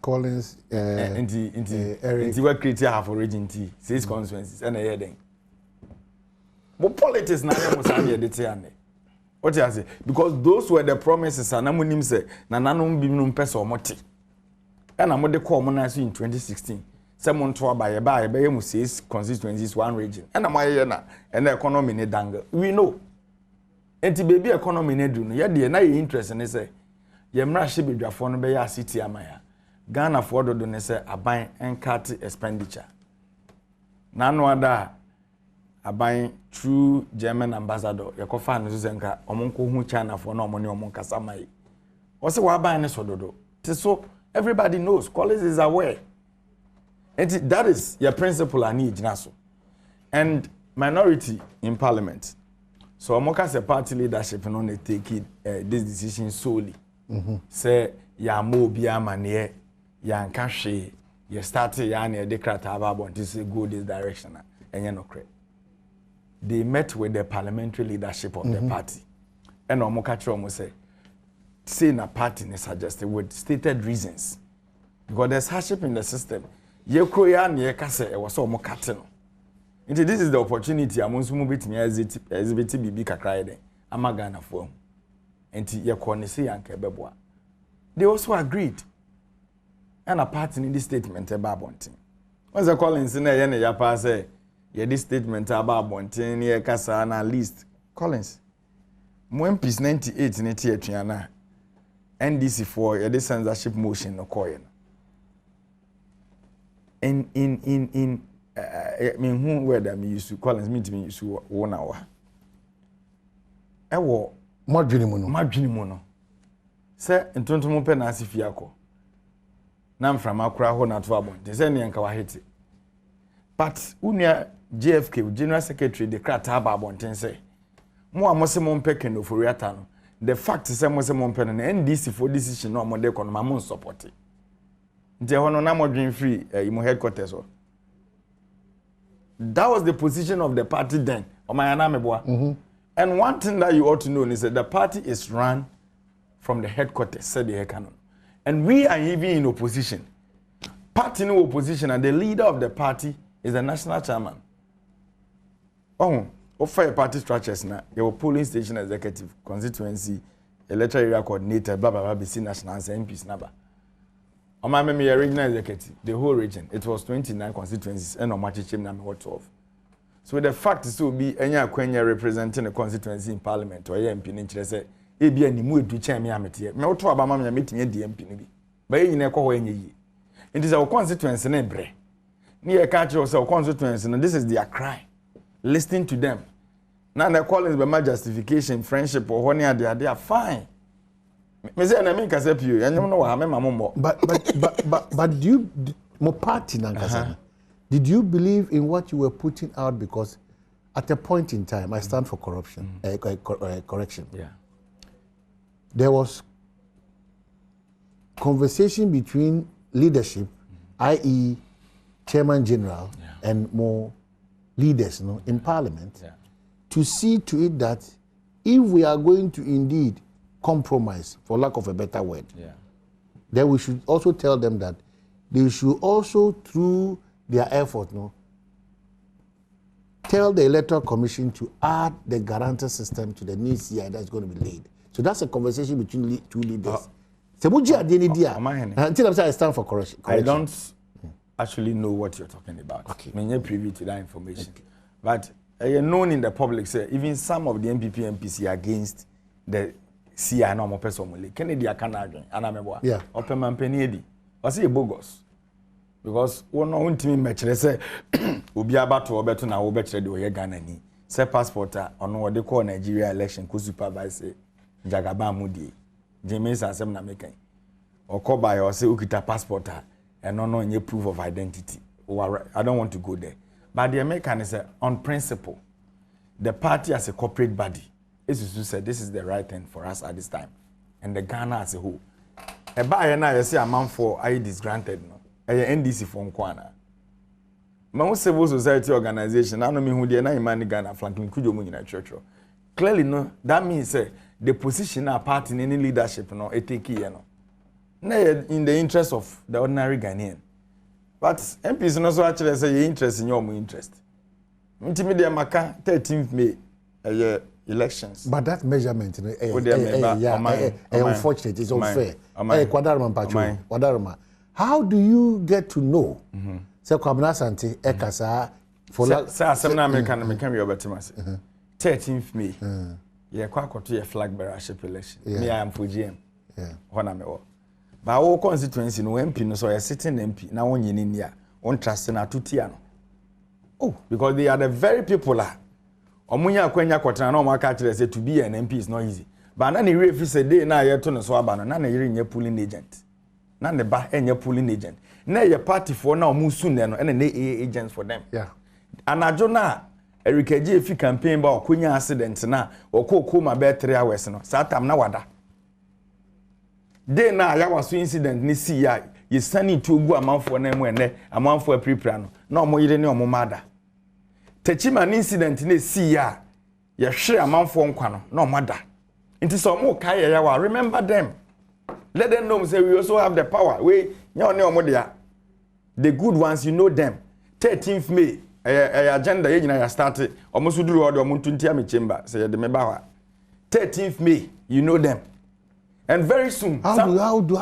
Collins into what create half for region T 6 constituencies and a year then. But politics na mo say dey dey ane. What you say? Because those were the promises and amunim say na nanom bi num pese omote. And mo de call mo na so in 2016. Say mo nto aba ye be mu 6 constituencies one region. And am ye na and the economy ne dangle. We know. Enti baby economy ne du no ye de na ye interest ne say ye mra hye bedwafo no be ya city amaya Ghana for do ne say aban encut expenditure na no ada aban true German ambassador ye ko fa no so nka omonko hu China for na omone omonka samai o se wa aban ne so dodo so everybody knows college is aware enti that is your principle ani igina so and minority in parliament. So Omoka say party leadership no they take this decision solely. Say ya mo bia mane ya nka hwe ya start ya na de krata about to say go this direction enye no kre. They met with the parliamentary leadership of the party. And Omoka try say na party ne suggested with stated reasons. Because there's hardship in the system. Ye kro ya na ye ka say e was Omoka no. This is the opportunity among some betimi exhibit bibi kakra den amagana for enti ye ko ne se yanka beboa. They also agreed and a part in this statement about bonting. Once the Collins na ye ne ya pa say ye this statement about bonting ye kasa na list Collins mo MPs 98 ne tie atwana NDC for ye this censorship motion no call in I mean, who were that me used to Collins me to me used to 1 hour. Ewo madwini mu no. Say ntontomo pe na asifiako. Na mframa akura ho na to abonte. Say ne nka wa hiti. But unia JFK General Secretary the krata aba abonte say mo amose mo mpe Kenoforiata no. The fact say mo se mo mpe no NDC for decision no mo de kono ma mo support. Nte hono na mo dwen free imo headquarters so. That was the position of the party then. And one thing that you ought to know is that the party is run from the headquarters, said the canon. And we are even in opposition. Party no opposition, and the leader of the party is the national chairman. Oh, fire party structures now. Your polling station executive, constituency, electoral area coordinator, blah blah blah, BC national MPs number. On my memory, regional executive, the whole region, it was 29 constituencies, and on my team number 12. So the fact is to be any Quenya representing a constituency in parliament or MP in say, be any mood to chair me amity. Me to Obama meeting the MP. But in a call any. It is our constituency in Bre. Near catch yourself constituency, and this is their cry. Listening to them. Now they're calling by my justification, friendship, or when they are fine. Me say na me kase pio enyo no wa me mammo but do you mo party na kase did you believe in what you were putting out? Because at a point in time, I stand for corruption, correction. Yeah. There was conversation between leadership, i.e., Chairman General, and more leaders, in Parliament, to see to it that if we are going to indeed compromise, for lack of a better word, then we should also tell them that they should also, through their effort, tell the Electoral Commission to add the guarantor system to the new CI that's going to be laid. So that's a conversation between two leaders. Until I stand for correction. I don't actually know what you're talking about. Okay. I mean, you're privy to that information. Okay. But you're known in the public, say, even some of the MPP MPC are against the CI normal person. Kennedy Akanagin, Anamebo. Yeah. Open Mpensenpensemu. I say bogus. Because one on to me match, they say, Ubi about to Obeto na Obetre do Ghana ni. Say passporter on what they call Nigeria election, could supervise Jagaba Mudi. James and Sem na making. Or call by or say Ukita passporter and no any proof of identity. I don't want to go there. But the American is on principle. The party as a corporate body is to say this is the right thing for us at this time. And the Ghana as a whole. A buyer now you say a man for ID is granted no. NDC from Kwana. My civil society organization, I know me who they na imani Ghana Franklin Kujo mu in church. Clearly no, that means the position our party in any leadership no it take here no. Na in the interest of the ordinary Ghanaian. But MPs no so actually say your interest in your interest. Ntimi dey maka 13th May elections. But that measurement unfortunate, it's unfair. Kwadarma. How do you get to know? Say Kwabena Sante Ekasa for Semna American 13th May. Yeah, kwakoto flag bearership election. Me I am for GM. Yeah. Hona me wo. But our constituency no MP no so you're sitting MP na won yin nia. On trust na tutia no. Oh, because they are the very people omunya akwanya kwotana na omaka kire say to be an MP is not easy. But na ne refi say dey na yeto no so aba no na yire nya polling agent. Na ne ba enya polling agent. Na ye party for na omusu ne no na AA agents for them. Yeah. Anajo na Erika G efi campaign ba okonya accident na okoko ma be 3 hours no. Satam na wada. Dey na ya waso incident ni si ya ye sani to gu amanfo na mu ene amanfo apripra no. Na omo yire ne omo mada. Techima incident na si ya ye hwe amanfo nkwa no na omo da. Nti so omo kai ya wa remember them. Let them know say we also have the power. We the good ones, you know them. 13th May agenda ye nyina ya start almost do order omuntu ntia me chamber say the member 13th May, you know them. And very soon how would you say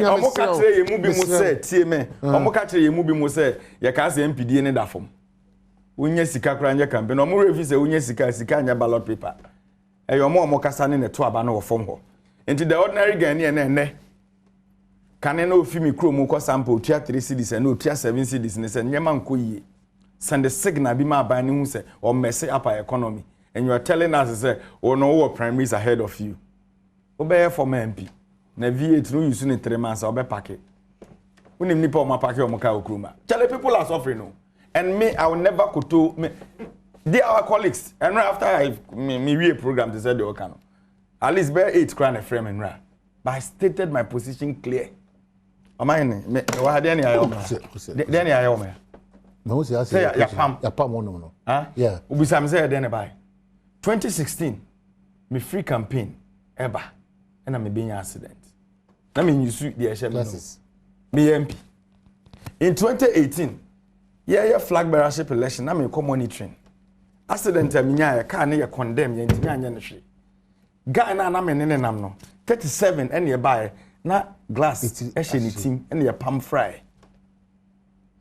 omo ka tire ye mu bi mu say tie me omo ka tire ye mu bi mu say ye ka say MPD ne da fom unya sika kra nya campaign omo refi say unya sika nya ballot paper omo kasa ne to aba na wo fom ho. Into the ordinary Ghanaian and can no film chrome ko sample 3 cities and no 7 cities and say nyaman ko yi send the signal be ma ba ni hu say or mess up our economy and you are telling us say oh no what primaries ahead of you obey for MP na V8 no use in 3 months obey pack it unim nipa o ma pack o mo ka okruma tell people are suffering no and me I will never go to me they are our colleagues and right after me we program they said they can at least bear 8 crown a frame and ra. But I stated my position clear. Am I in? Why then then I am. No, say ya pam no. Huh? Yeah. Ubisam say then by 2016 me free campaign ever and I'm being accident. I mean you see the classes. Me MP. In 2018 yeah flag bearership election I me come monitoring. Accident nya ya car na ya condemn ya ntimi anya ne hwe. Ghana na me ne nam no 37 and ye buy na glass ehye team and ye palm fry.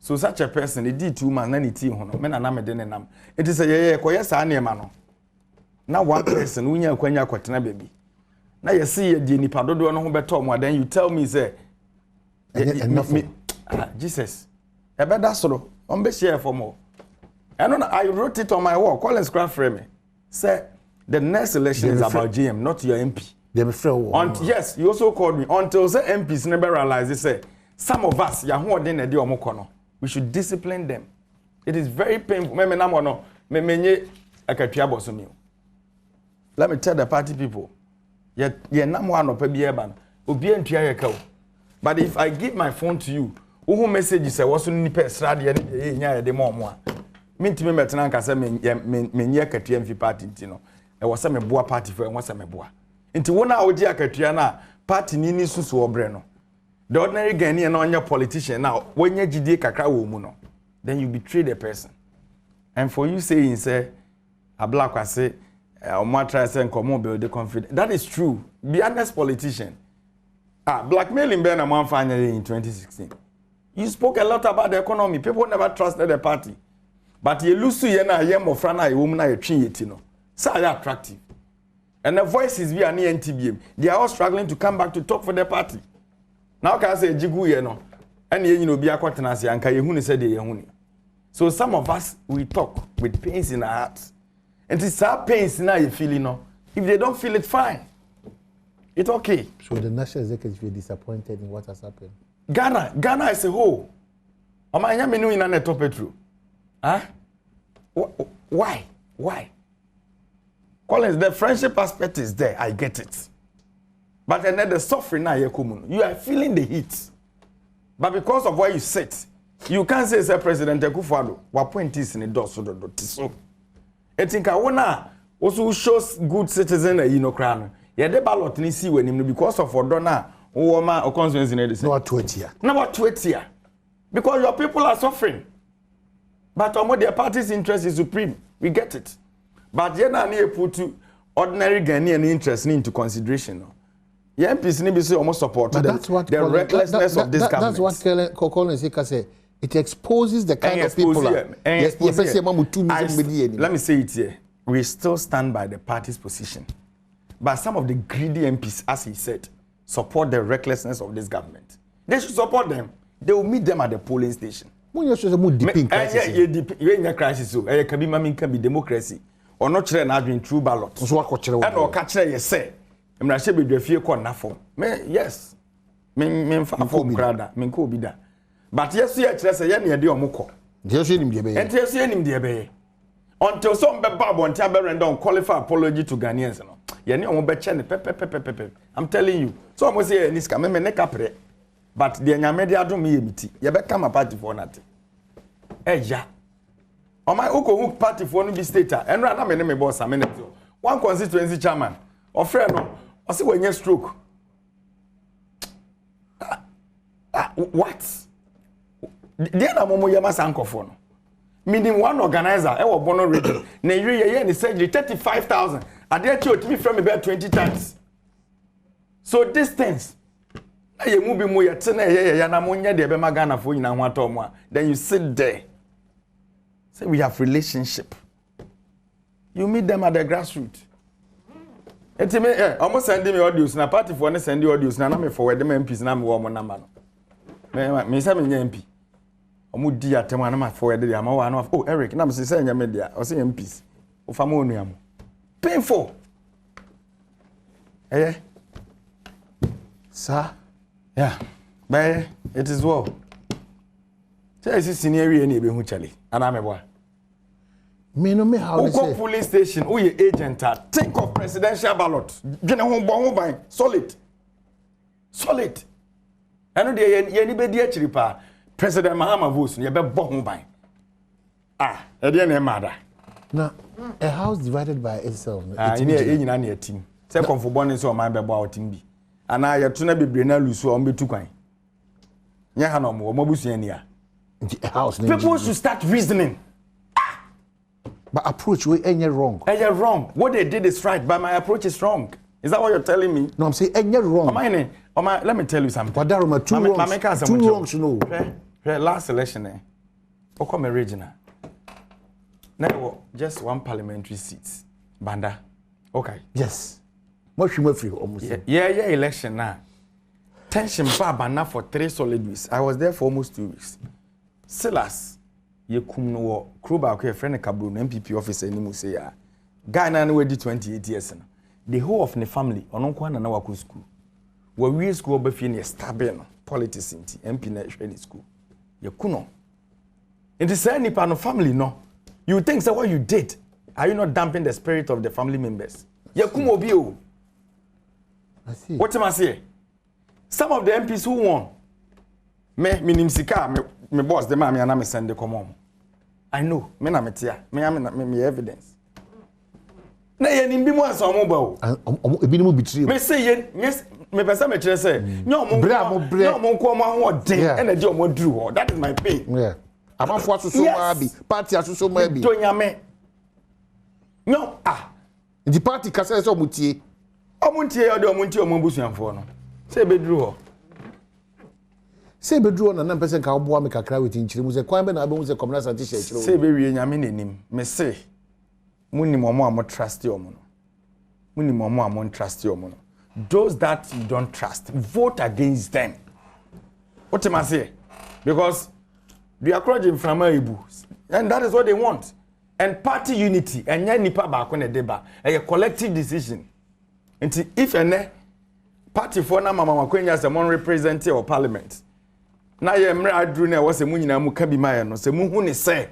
So such a person e di 2 man na ne team hono me na me de ne nam. It is ye koye sa na ma no. Na one person unya akwanya kwatena baby. Na ye see ye di nipa dodo no ho beto mo then you tell me say Jesus. E be da soro on be share for more. And I wrote it on my wall. Call and scrap frame. Say the next election is about GM, not your MP. Yes, you also called me. Until the MPs never realize they say, some of us, we should discipline them. It is very painful. menye akatua bosomi. Let me tell the party people. Ye nam wa no pa bi eba no. Obi antua ye ka o. But if I give my phone to you, who message say wo so nipa esra de ye nya ye de mo mo a. Mintimi metena nka say menye akatua mfi party ntino. E wo say me boa party for e wo say me boa. Nti wo na oji akatua na party ni susu obre no. The ordinary Ghanaian na onye politician now when you jide kakra wo mu no, then you betray the person. And for you saying say a black say omo try say nkomo build the confidence. That is true. Be honest politician. Blackmailing Ben and Manfanya in 2016. You spoke a lot about the economy. People never trusted the party. But you lose to yena yem of frana a woman a tree it, you know. So attractive. And the voices be an NTBM. They are all struggling to come back to talk for the party. Now can I say Jigu yeno. And you know be a quatanasi and Kayehuni said the Yahuni. So some of us we talk with pains in our hearts. And it's our pains now you feel, you know. If they don't feel it, fine. It's okay. So the national executive is disappointed in what has happened. Ghana as a whole. Am I menu in an top petro? Huh? Why? Collins, the friendship aspect is there. I get it. But then the suffering now you are feeling the heat. But because of where you sit, you can't say President Akufo-Addo, what point is in the door so. I think I wanna also shows good citizen you know crown. Yeah, the ballot ni see when him because of Odona or ma or consequence in this. No 20 year. No 20 year. Because your people are suffering. But their party's interest is supreme. We get it. But you na put ordinary Ghanaian interest into consideration. No. Yeah, MPs need to say almost support the recklessness of this government. That's what Colin say. It exposes the kind of people. Let me say it here. We still stand by the party's position. But some of the greedy MPs, as he said, support the recklessness of this government. They should support them. They will meet them at the polling station. When you're supposed to deep in crisis, you're in crisis. So, can be democracy. Or not trying to bring true ballot. And or catch you say, I'm not sure be the fear corner for. Yes. But yes, you are saying you're the Omoko. Just in the and yes, you the until some babu and Taberendon qualify apology to Ghanaians. I'm telling you. So I must say, this can make up. But the Yamedia do me meet. You become a party for nothing. Eh, yeah. On my Oko party for no be stater, and rather my name boss a minute. One constituency chairman, or friend, or see when you stroke. What? The other Momo Yamas Ankophone. Meaning one organizer, I was born already. Nigeria, and he said 35,000. I dare you to me from about 20 times. So distance. Then you sit there. Say we have relationship. You meet them at the grassroots. Almost sending me audios. Na party for ne send audios. Na me forward them MPs na me wo number no. Me say me MP. Omo di atema na ma forward dey ama wa no. Oh Eric, na me say nya media. O say MPs. O fa mo onuam. Painful. Sir. Yeah. But it is well. Say senior we any be hu chale. Ana me boa. Me no me how say. Police station, who your agent think of presidential ballot. Gene ho ban solid. Solid. Eno de ye ni be di akiri pa. President Mahama votes ye be bo ho ban. E de na mada. Now, a house divided by itself. You na na team. Say comfort born so man be bo out team bi. Ana ye to na bebre na lusu o mbetu kwan. Nya ha no mo mabusu ni a. People should start reasoning. But approach we any wrong. You're wrong. What they did is right, but my approach is wrong. Is that what you're telling me? No, I'm saying any wrong. Let me tell you something. But Daruma, two wrongs, no. Last election, Okome regional. Now, just one parliamentary seat. Banda. Okay. Yes. Much more free almost. Yeah, election now. Tension bana for 3 solid weeks. I was there for almost 2 weeks. Silas, ye kum no Kruba ke friend Kabru MPP officer ni mu say ya. Guy na we di 28 years na. The whole of the family ononkwa na wa school. We school be fie na stable no politics inti MP na hwe ni school. Ye kuno. It is say nipa no family no. You think so what you did, are you not damping the spirit of the family members? Yakum Obio. I see. What am I saying? Some of the MPs who won, me boss, the man, me send the common. I know, me na metia, me evidence. Na ye nimbi mo aso mo ba o. Ebi ni mo betray. Me say yes, me pesa me kire say, nyo mo nko mo ho odin, e na di o mo duru ho. That is my pain. Yeah. Amanfo asoso ma bi, party asoso ma bi. To nyame. No, The party kasa so mutie. Omuntie o de omuntie o mo busuanfo no. Say be duru ho. Say be duru na person ka oboa me kakra wetin nchire mu say kwan be na abe mu say communal sanity share. Say be wie nyame nenim. Me say Muni momo amo trust you no. Muni momo amo trust you no. Those that you don't trust, vote against them. What am I say? Because they are crowding from Ibu, and that is what they want. And party unity, and yan nipa ba kone deba, a collective decision. And if a party for na mama makwenya se mon representative or parliament. Na ye mre adru na was a munina mu kabi maya no se mu hu ne say.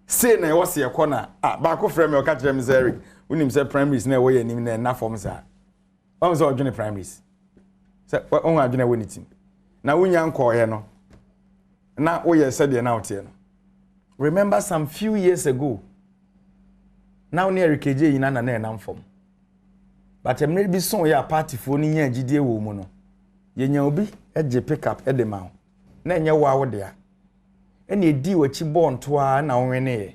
Say na was your corner. Back of frame or catch them Eric. When him say primaries na way and na form sa. One was all journey primaries. Say what on adwene win it. Na wunya nko here no. Na wo ye said na out here no. Remember some few years ago. Now near KJ ina na na form. But em be so ya party for ni nya gidie wo mu no. Ye nya obi eje pick up e de ma. Na nya wo there. And ye di wachi born to na onwene.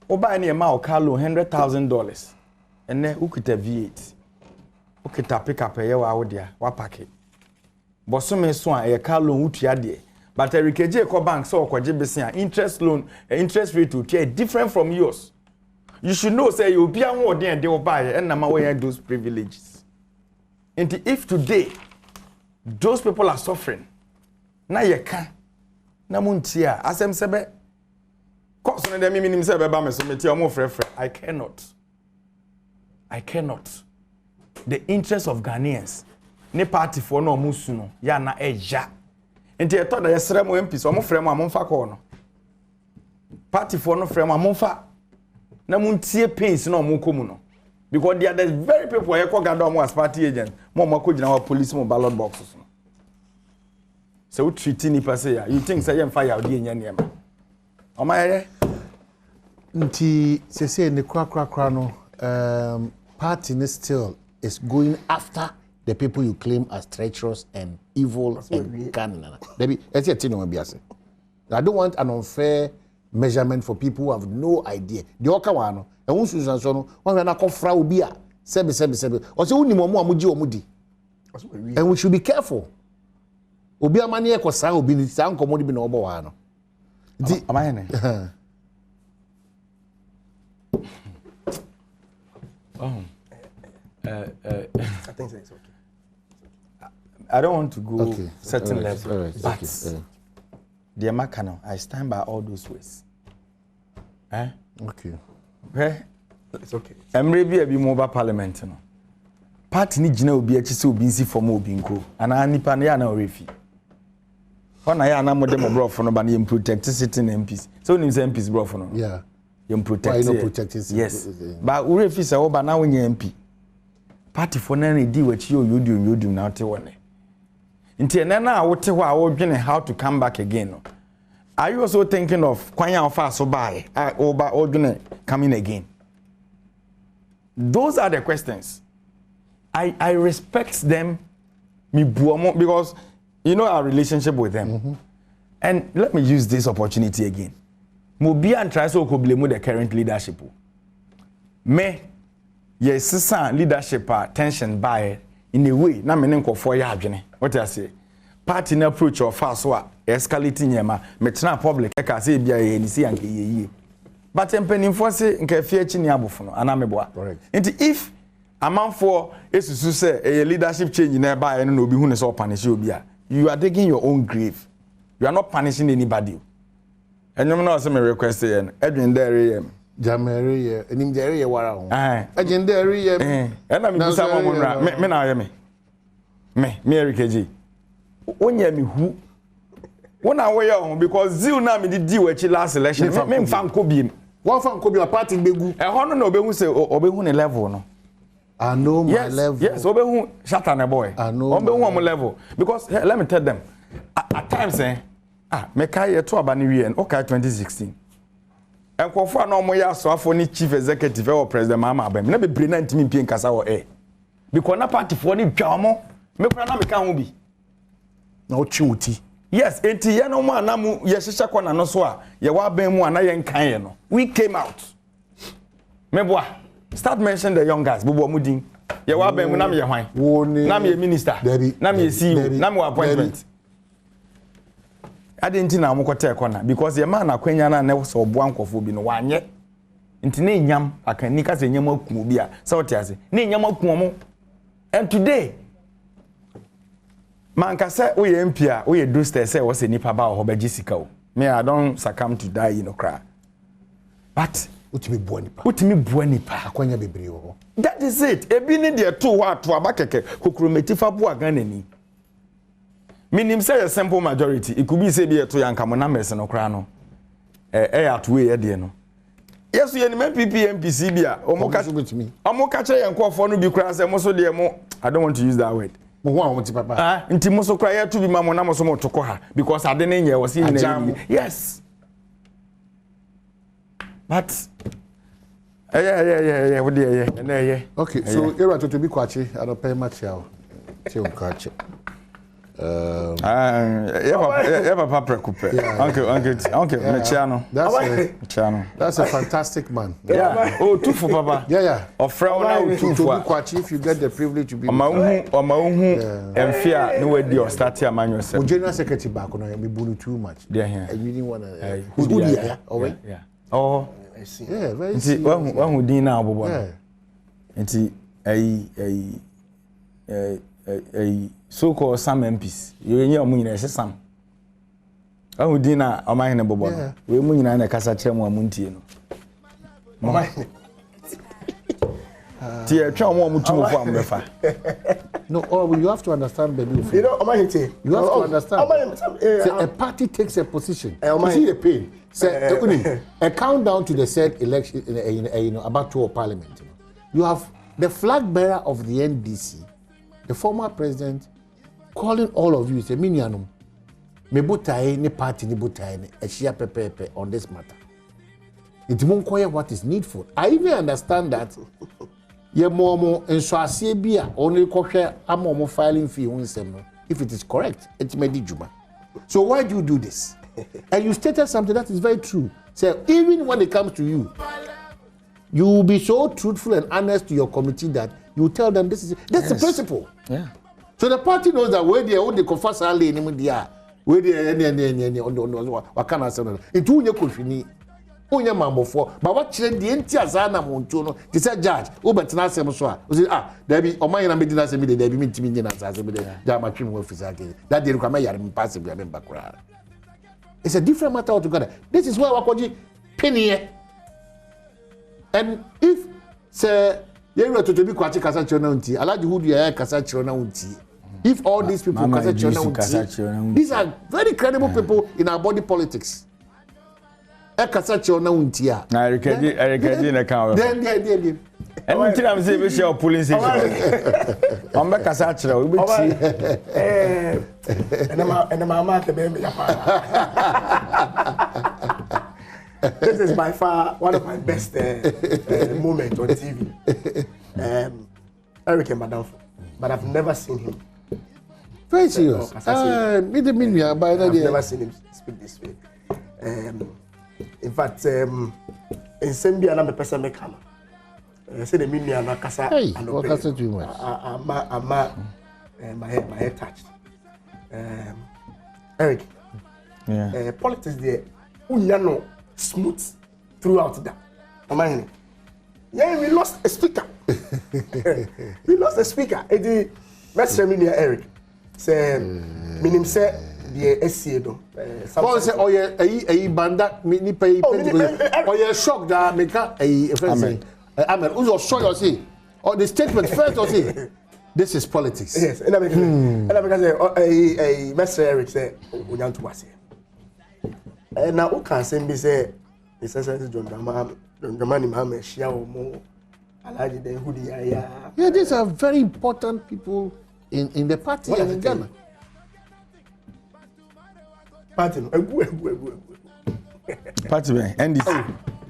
Oba na ma o carlo $100,000. And then ukita V8. Ukita pick up ye wa dia, wa pack it. But so me so a carlo utua de. But a rikeje ko bank so kwaje besia interest loan, interest rate to different from yours. You should know say you be an word and they will buy and na ma we those privileges. And if today those people are suffering, na ye can na muntia asem sebe course na dem minim sebe ba me so meti omo frefre. I cannot. The interest of Ghanaians ne party for no musu no ya na eja enti e to da yesre mo MPs omo frem amomfa call no party for no frem amomfa na muntie pains na omo komu no because they are the very people who call Adom as party agent mo ko gina wa police mo ballot boxes no. So we treating ni passe ya. You think say yem fire odi enya niam. Omaye nti say ne kra no party still is going after the people you claim as treacherous and evil and cunning. Debi eti no be ase. I don't want an unfair measurement for people who have no idea. The oka wa no e won susan so no won na kofra obi a sebe o se woni mo amuji omudi. And we should be careful. Obi amani e kosa obi ni sa nkomo bi na obo wa no di amane I think it's okay. I don't want to go certain level, but the Makano, I stand by all those ways. Okay. It's okay. I'm ready to be mobile parliament no. Party ni gina obi achi se obi nsi form obi nko ana nipa na ya na orefi. Ona ya na modem brofo no ba na protect sitting MPs. So nim say MPs brofo no. Yeah. You protect. Why not protecting? Yes. But orefi say oba na wonya MP. Party for na di wachi yodum na te wone. Nti ene na wote ho a wodwene how to come back again no. Are you also thinking of kwanya ofa so buy oba odwene coming again? Those are the questions. I respect them because you know our relationship with them. Mm-hmm. And let me use this opportunity again. Mobi and try so ko blame the current leadership. Me yes leadership tension by in a way na me nko for ya adwene. What I say? Party na approach of fast so escalating yema me tena public e ka say bia ye ni si anke ye. But empanimfo se nka fie chi ni abofo no ana meboa. Correct. If a man for esusu say a leadership change na ba no obi hu ne so punish obi a you are digging your own grave. You are not punishing anybody. And you know say me request here edwin dere ye jamere ye enim dere ye wara ho edwin dere ye and na me busa mo nra me na ye me erikeji onya me hu wona wo ye ho because zeal na me di wachi last election me mfa nko biem One fan could be a party begu. E ho no na obehu say obehu ne level no. I know my level. Yes, obehu shut on a boy. I know. Obehu my level because let me tell them at times me kai ye to aba ne wie en okay 2016. Enkofo na omo ya so afo ni chief executive or president mama abem na be bre na ntimi mpie nkasa wo because na party for ni twa omo me kura na me ka ho bi na ochi uti. Yes, enti ye no mo anamu ye hyehyɛ kɔ na no so a ye wa ban mu ana ye nkan ye no. We came out. Meboa, start mention the young guys. Bobo mudin. Ye wa ban mu na me ye hwan. Na me ye minister. Na me ye CEO. Na me appointment. Ade enti na amukɔte kɔ because ye man akwanya na ne so obo ankɔfo bi no wanye. Enti na enyam akani ka se enyam aku bi a. Sa wote ase. Na enyam aku mo. And today man ka say we MP a we do stay say was nipa ba ho ba gisika o me I don't succumb to die cry but Utimi buanipa akwanya bebre ho. That is it. Ebi ni de to wa to abakeke kokrometi fa bo agana ni minim say a simple majority it could be say be to yanka mo na mess no kra no at we ye de no yes ye ni MPP MPC bia omo ka kire yankofo no bi kra say mo so de mo I don't want to use that word. Papa. Nti muso kra ya to bi mamo na mo so mo toko ha because ade ne nye wo se nyina. Yes. But yeah, what yeah. Okay, so era to be kwachi I don't pay much now. Che kwachi. Papa prekupe. Uncle Mechiano. That's a fantastic man. Yeah. Oh, two for Papa. Yeah. Of Frau to be kwachi if you get the privilege to be. Omahu and fear no way you start here man yourself. General secretary back on me bunu too much. Yeah. I really want to yeah. Oh, I see. Yeah, very serious. One who din now bobo. Yeah. Nti so called some MPs. You hear omo nyina ese sam. Ahu din na omahene bobo no. We mu nyina na kasa kire mu amuntie no. Ti e twa omo mutumo fo ambefa. No, you have to understand, baby. You know, omahete. You have to understand. So a party takes a position. You see the pain. Say, a countdown to the said election, about to a parliament. You have the flag bearer of the NDC, the former president, calling all of you, say, Minianum, me butai ni party ni butai ni eshia pepe on this matter. It won't quite what is needful. I even understand that. Ye momo ensuasie bia only kohwe amomo filing fee unsem no if it is correct it may di juma. So why do you do this? And you stated something that is very true. Say even when it comes to you, you will be so truthful and honest to your committee that you tell them that's the principle. Yeah. So the party knows that where they are the confess ali ni dia where they what can I say no it unye kofini onye mamofo but what chire die nti azana monto no ti say judge wo betina asem so a o say dabi oman na medina asem de dabi mitimi nyina asem de ja ma twem wo fisa ke that dey require yare mpasse bia memba kura. It's a different matter altogether. This is why wakoji penny and if say you were to be kwachi kasa chiro na unti alaji hudu ya kasa chiro na unti if all these people kasa chiro na unti these are very credible people in our body politics. Kasa chiro na unti a na rekedi na kan then and you am say be share polling station am be kasa chiro we be and my mama be me This is by far one of my best moments on TV. Eric and Badwam, but I've never seen him. Very serious. I've never seen him speak this way. In fact, in Sambia, I'm a person make hammer. I said the media na kasa. Hey, what kasa too much? My head touched. Eric. Yeah. Politics there. Unyano smooth throughout that. Amahini. Yeah, we lost a speaker. We lost a speaker. The Mr. Media Eric say, minim say the SCA do. Paul say, oh yeah, banda ni pay. Oh yeah, shock that make a friend. Amen. Who's show you see? Or the statement first or see? This is politics. Yes, and I say, Mr. Eric say, unyantu wase. Na o kan say be say His Excellency John Dramani Mahama Shiaomo, Alaji Den Hudiaya. Yeah, these are very important people in the party and in Ghana. Party, Party, NDC.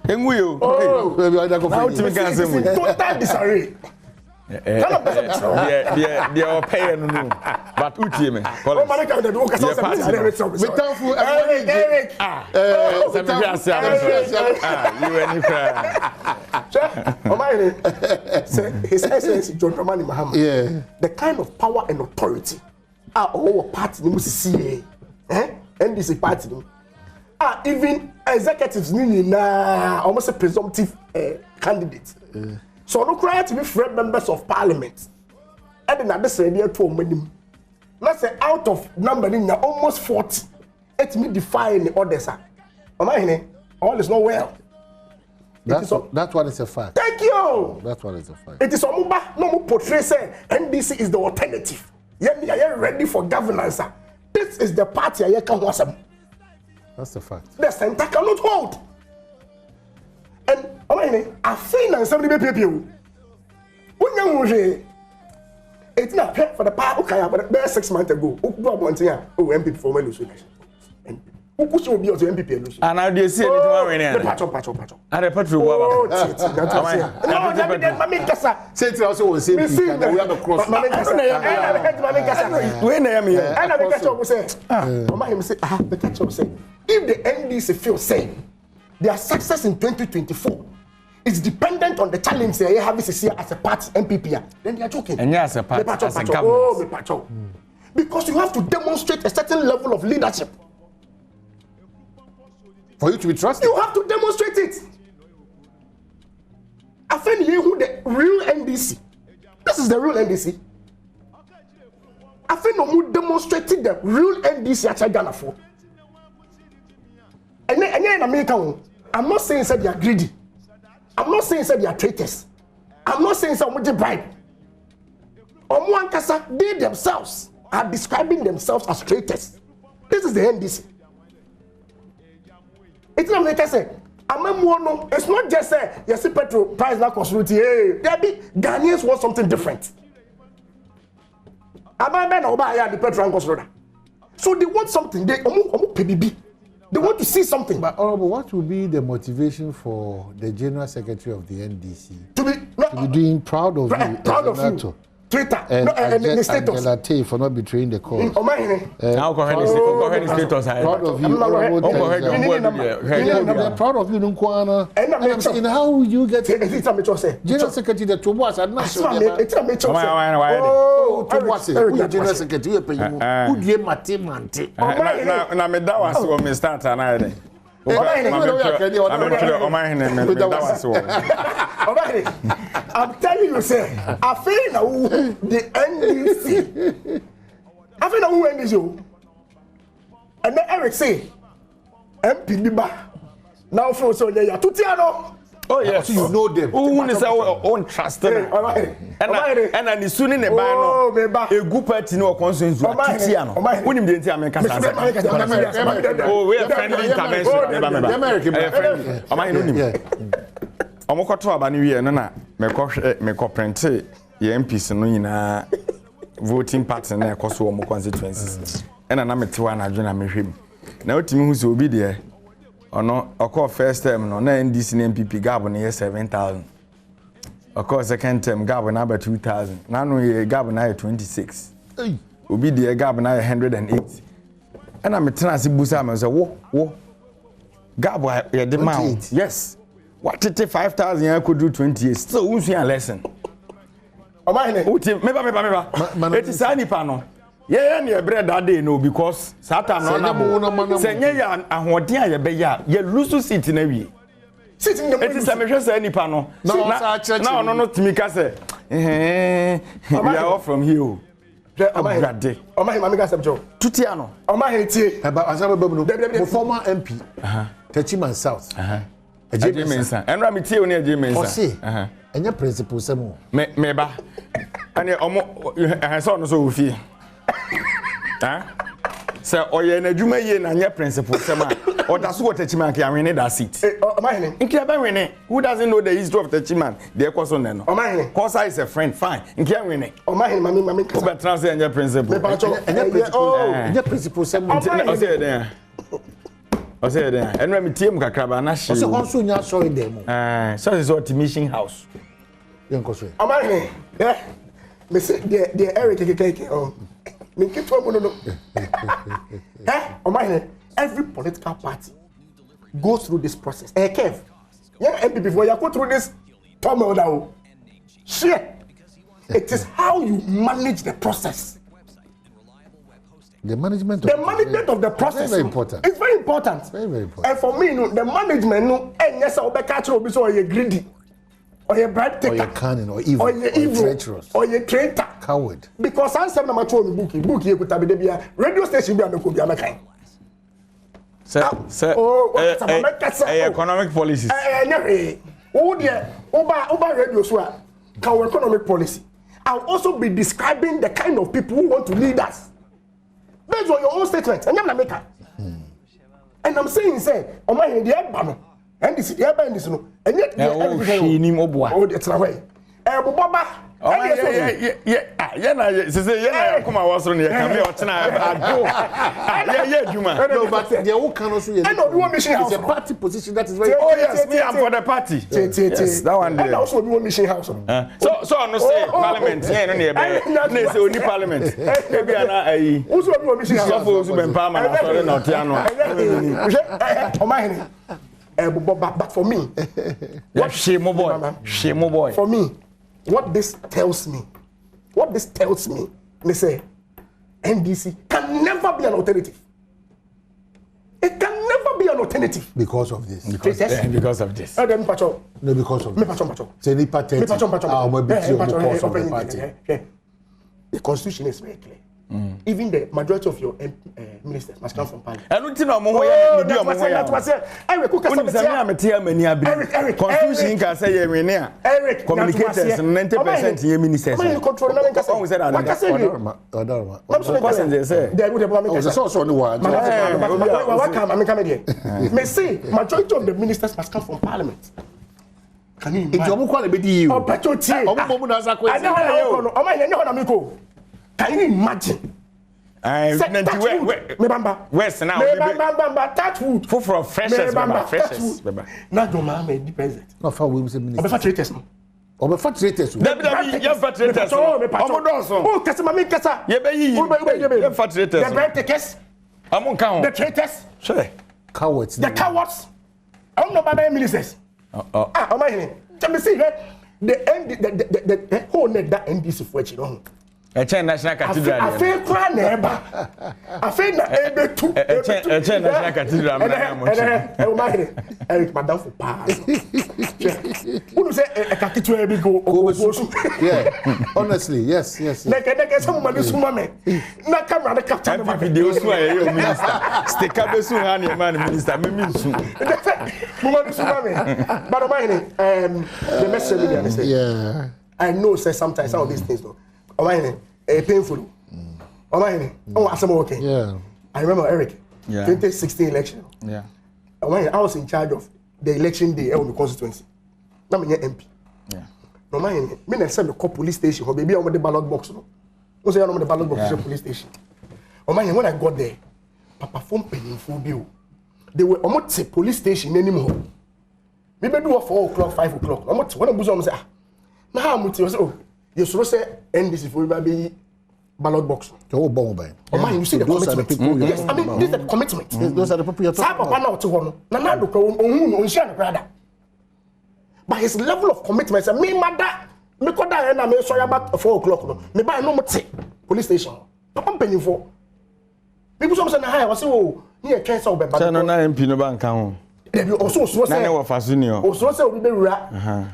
Enguyo. Oh, Now to make us in total disarray. They are paying no, but Utieme. Oh, Malika, the Lucas, Eric. You any His Excellency John Dramani Mahama. Yeah. The kind of power and authority are all party in CA, NDC party. Even executives almost a presumptive candidate. So no cry to be friend members of parliament. And then I say there to many. Let's say out of number in almost 40. Let me define the others. All is not well. That one is a fact. Thank you. That one is a fact. It is no more portray say NDC is the alternative. Yeah, ready for governance. This is the party I can watch. That's a fact. The center cannot hold. And I feel that somebody be people. When you it's not paid for the power. Okay, but 6 months ago, MP for my election. Who should be also MP election? And now they see it tomorrow. Patch. And the petrol. Oh, that's Say it also will say we have a cross. When I am here, and I catch up say, the catch up say, if the NDC feel safe, their success in 2024 is dependent on the challenge they have this year as a party MPP, then they are joking. And yes, as a party, as a government. Because you have to demonstrate a certain level of leadership. For you to be trusted. You have to demonstrate it. I think you who the real NDC. This is the real NDC. I think no demonstrated the real NDC at Ghana for. And then in America, I'm not saying that they are greedy. I'm not saying that they are traitors. I'm not saying that they bribe. They themselves are describing themselves as traitors. This is the NDC. It's not like I say, it's not just say, yes, petrol price now cost Ghanaians want something different. The petrol cost. So they want something. They want to see something. But what will be the motivation for the General Secretary of the NDC to be doing proud of you? Proud of you. Twitter and the status. Angela Tay for not betraying the cause. Now go ahead and status. Proud of you. They're proud of you, Nunkwana. And I'm saying, how will you get General Secretary the Toboas and National? General Secretary, who do you Mate? Now, me that was when me start and I'm telling you, say, I feel now the NDC. I feel now who NDC. And then Eric say, MP Biba. Now for so they are Tutiano. Oh yes, so you know them. Who is our own trusted? And the soon in the ban, a good party no consensus. Tutiano. When the entire American. Oh, we are friendly intervention. American. Am I know? Omokoto abani wie no na meko printe ye MPs no nyina voting party na ekoso omo constituencies na metewa na adwena mehwem na otimi hu se obi de ono okọ first term no na NDC na MPP gap no ye 7,000 okọ second term gap na about 2,000 na no ye gap na 26 obi de gap na 108 na metena ase busa am say wo gap ye de ma yes. What it 5,000 I could do 20 years. So who's your lesson? Oh my name. It is any panel. Yeah, and your bread that day no because Satan no. Say yeah, and what dear you be ya. You lose to sit in a way. Sit in the. It is a measure any panel. No, not to me. Say, we are all from here. Oh my God! Oh my, mama got some job. Tutiano. Oh my, it's about Azababu, former MP. Techiman South. Mensa. And Ramiti on your Mensa. And your principal Samu. Meba. And I saw no so fear. So, or you're in a Juma and your principal Sama. Or that's what Techiman can win that seat. In Kiaban, who doesn't know the history of Techiman? Dear Cousin, no. Cosa is a friend, fine. In Kiaban, oh, my, mammy, but translate your principle. Oh, your principle, I say there. I say there. And when me team Kakrabana, she also not showing them. So is what mission house. Young Cousin. Oh, my, yeah. Me say the Eric Keke. Oh, me keep on no. Oh, my, every political party goes through this process. Kev, yeah, and before you go through this turmoil now, share. It is how you manage the process. The management of the process is very important. It's very important. Very, very important. And for me, the management, and yes, I'll be catching up so you're greedy, or you're bribe taker, or you're cunning, or evil, or you're treacherous, or you're traitor, coward. Because I'm saying I'm a book you could have the radio station be a could be a kind. Economic policies. Oh dear, over radio so our economic policy. I'll also be describing the kind of people who want to lead us. Based on your own statement, and I'm maker. And I'm saying, oh my, the Adom, and this is the Adom, and yet it's away. Baba. Oh yeah. Say come on, what's on here? Come here, Juma. No, but they all can also. I know we want mission house. It's a party position that is very. Oh yes, me I'm for the party. Yes, that one there. And also we want mission house. So no say parliament. Yeah, no near. No say only parliament. Maybe ana also we want mission house. So for be empowerment sorry not tiano. But for me, what shame boy. For me, what this tells me, they say, NDC can never be an alternative. It can never be an alternative. Because of this. Because of this. No, because of this. Say the party. The constitution is very clear. Even the majority of your ministers must come from parliament. I don't know Eric, constitution can say Eric, communicators 90% ye ministers. You control na nka say. What say you? Me say majority of the ministers must come from parliament. Can you imagine? Can you imagine? West now. That wood. For freshers. Now your mama is present. No, for we say minister. Obefa traitors. Obefa traitors. Obefa traitors. Oh, kasa mama kasa. Ye be yi. Obefa traitors. The bribe takers. Amon kan. The traitors. Sure. Cowards. The cowards. I don't know about ministers. Oh my here. Let me see here. The whole net that NDC for you know. National Cathedral. I feel cry neighbor. I feel na ebe tu. National Cathedral. Eric Madam for pass. Who say a cathedral ebe go? Yeah. Honestly, yes. Neke some money sumame. Na camera na capture my video so your minister. Stick up so hand man minister me minsu. Money sumame. But the message say. Yeah. I know say sometimes some of these things though. Painful. Yeah. I remember Eric. Yeah. 2016 election. Yeah. I was in charge of the election day of the constituency. Now I'm MP. Yeah. No man, me send the police station or baby on the ballot box. No. Who say on the ballot box is police station. When I got there, Papa phone painful bill. They were almost say police station anymore. Maybe do 4 o'clock, 5 o'clock. Almost when I was on say, now I'm with you. You should say NDC for be ballot box. Oh, bomb. You see the commitment. Yes, I mean this is the commitment. Those are the people you're talking about. But his level of commitment, me mother, me could die and I may sorry about 4 o'clock. Me buy no more police station. Papa paying for. People say na high. I say oh, here cancer be bad. No MP no bank home. Also say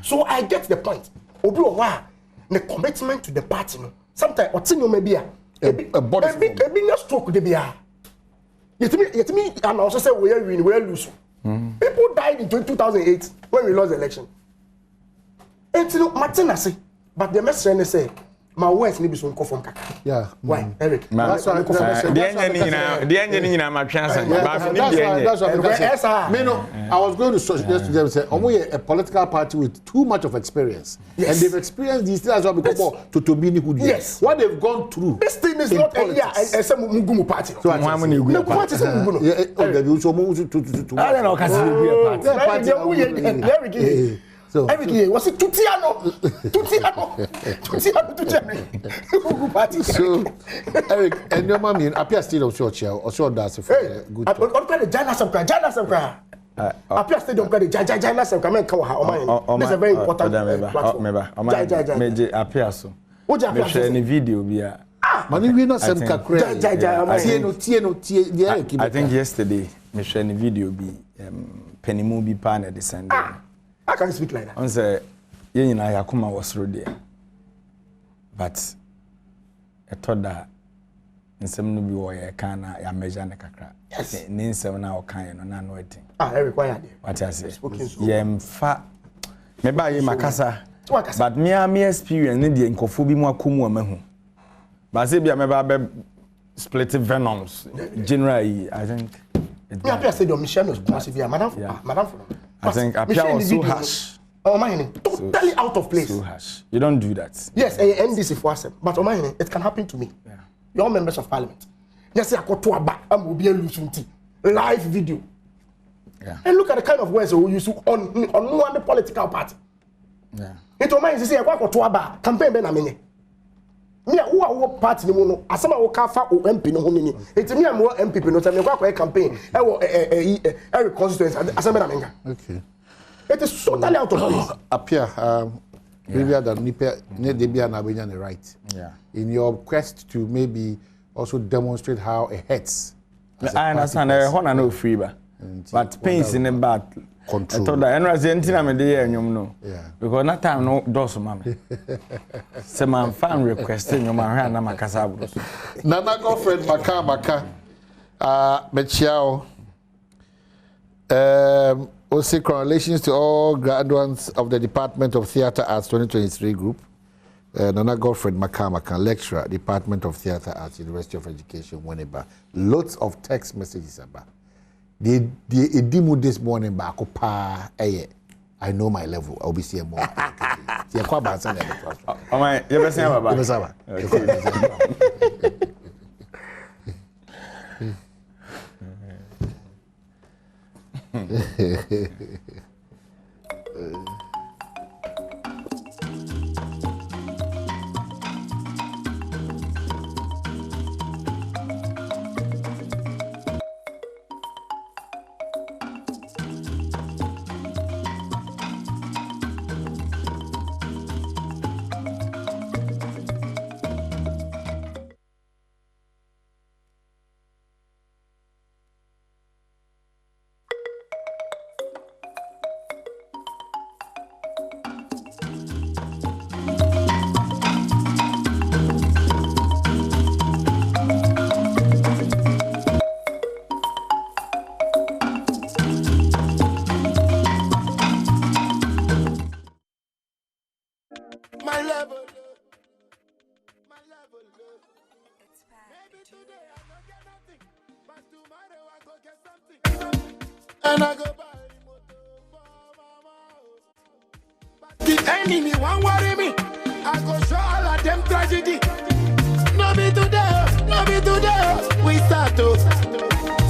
so I get the point. Obi owa the commitment to the party no. Sometimes otinyo maybe a big stroke de bia. Yetimi and also say we win, we lose. People died in 2008 when we lost the election. Until Martina say, but the message say my words need be so from kaka. Yeah. Why, Eric? That's why. The engineer, my chance. That's why. I was going to suggest to them say, a political party with too much of experience, and they've experienced these things as well because to Tobini who yes, what they've gone through. This thing is not a year and some Mugumu party. So I'm going to go party. I don't know, because so every year was it Tutiano. So Eric, and your mommy appear still of your chair or so that's a good. I'm going to Jana Samkra. Appear stadium credit Jana Samkra Kawa. That's a very important platform. Major appear so. What share any video via Money we not some kakra. I think yesterday me share any video be Mpensenpensemu be pan at the Sunday. I can't speak like that. On say yen na yakuma was through there. But I thought that nsem no bi wo ye kan na ya measure ne kakra. Yes. Ni nsem na o kan no na no etin. Eric, why are there? What I say? Yem fa me ba ye makasa. But me experience ni de nkofo bi mu akomu amahu. But say bia me ba be split venoms generally I think me appear stadium Michelle was madam I think appear was so harsh. Oh my, totally out of place. So harsh. You don't do that. Yes, NDC for us, but oh my, it can happen to me. Yeah. You're members of parliament. Yes, I got to a back. I'm will be a live video. Yeah. And look at the kind of words we use on one political party. Yeah. It reminds you say I got to a back campaign ben amene. Me who are party ni mo no asema wo ka fa o MP no ho ni. Enti me am wo MPP no tell me kwa campaign e wo every constituency asema na menga. Okay. It is totally out of place. Appear maybe that nipe ne dey be na benya the right. Yeah. In your quest to maybe also demonstrate how it hurts. I understand one no free ba. But pains in the bad control. I thought that and was entina me dey enyum no. Yeah. Because that time no does mama. Say man fan requesting you man na makasa abro. Nana girlfriend Maka Mechiao. Also, congratulations to all graduates of the Department of Theatre Arts 2023 group. Nana girlfriend Maka lecturer, Department of Theatre Arts, University of Education, Winneba. Lots of text messages about. The demo this morning back I know my level. I'll be seeing more. Oh my, you better say baba. And I go buy motor for mama. The enemy won't worry me. I go show all of them tragedy. No be today, we start to.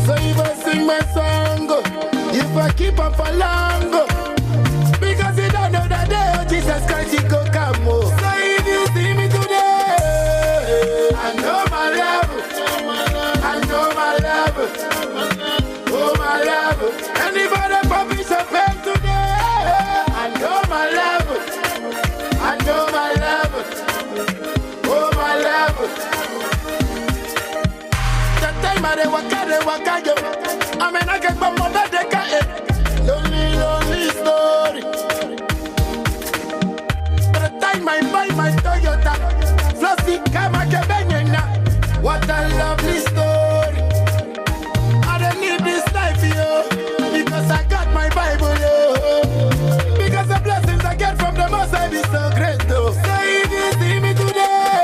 So if I sing my song, if I keep up for long, because you don't know that day, oh, Jesus Christ, he go come. So if you see me today, I know my level. I know my level. Oh my level. Anybody publish a pen today? I know my level. I know my level. Oh my level. The time I waka yo. I mean I get my mother de lonely story. By the time I buy my Toyota, Flossy Kama Kebenyena. What a lovely story. I don't need this life, yo, because I got my Bible, yo. Because the blessings I get from the Most High is so great, though. So if you see me today,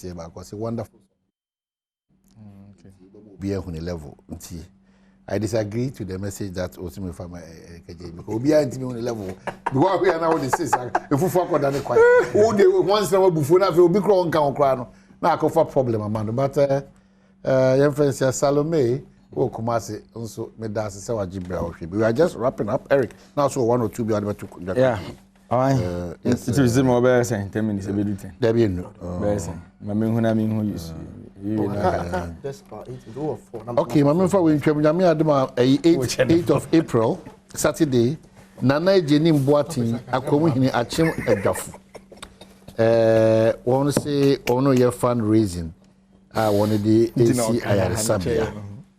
year back was a wonderful. Okay. Be a level. I disagree to the message that Osimi Farmer KJ because we are on the level. Because we are now the six. If we fuck on quite. Oh, they once now before now we be crying can cry no. Now I go for problem man. But young friends Salome o Kumasi also made us say what Jibra. We are just wrapping up. Eric now so 1 or 2 be able to. Yeah. It is more better saying 10 minutes a bit. There be no. Better. Mama huna mi hu use. Okay, Mama for we Nyame Adom 8th of April, Saturday. Nana Jenny Mboatin akomu hini achim adwafo. Want say ono your fundraising. I wanted the AC Ayaresabia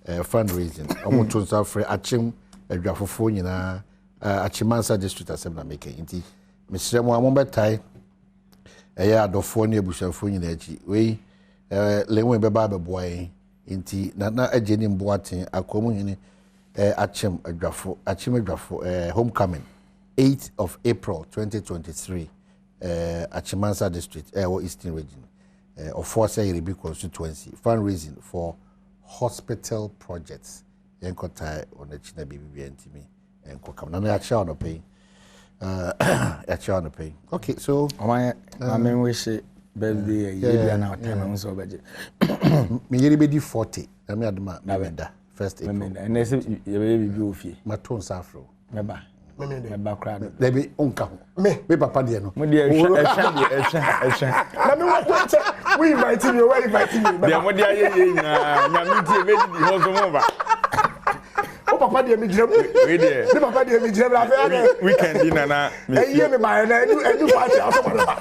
fundraising. Omo tonsa free achim adwafo nyina Achimansa district assembly making inti mesremo amombetai adofo ne abusafo nyina achi we lewe beba beboy inti na ageni mboaten akomu hini achim adwafo homecoming 8th of April 2023 Achimansa district or Eastern region of Force Iribi constituency fundraising for hospital projects yenkota on the China BBNT me and come na ya chair no pay okay so my main wish birthday year na time so beje me yeri be di 40 na me adoma na first April and they say you be ofie maton safro meba crowd there be onka me papa de no mo de ehwa na me want we invite you we invite you de mo de aye na mi be di ho so mo ba o papa de mi jira we de ni papa de mi jira la fe weekend dinner na me me ma na edu party aso mo ba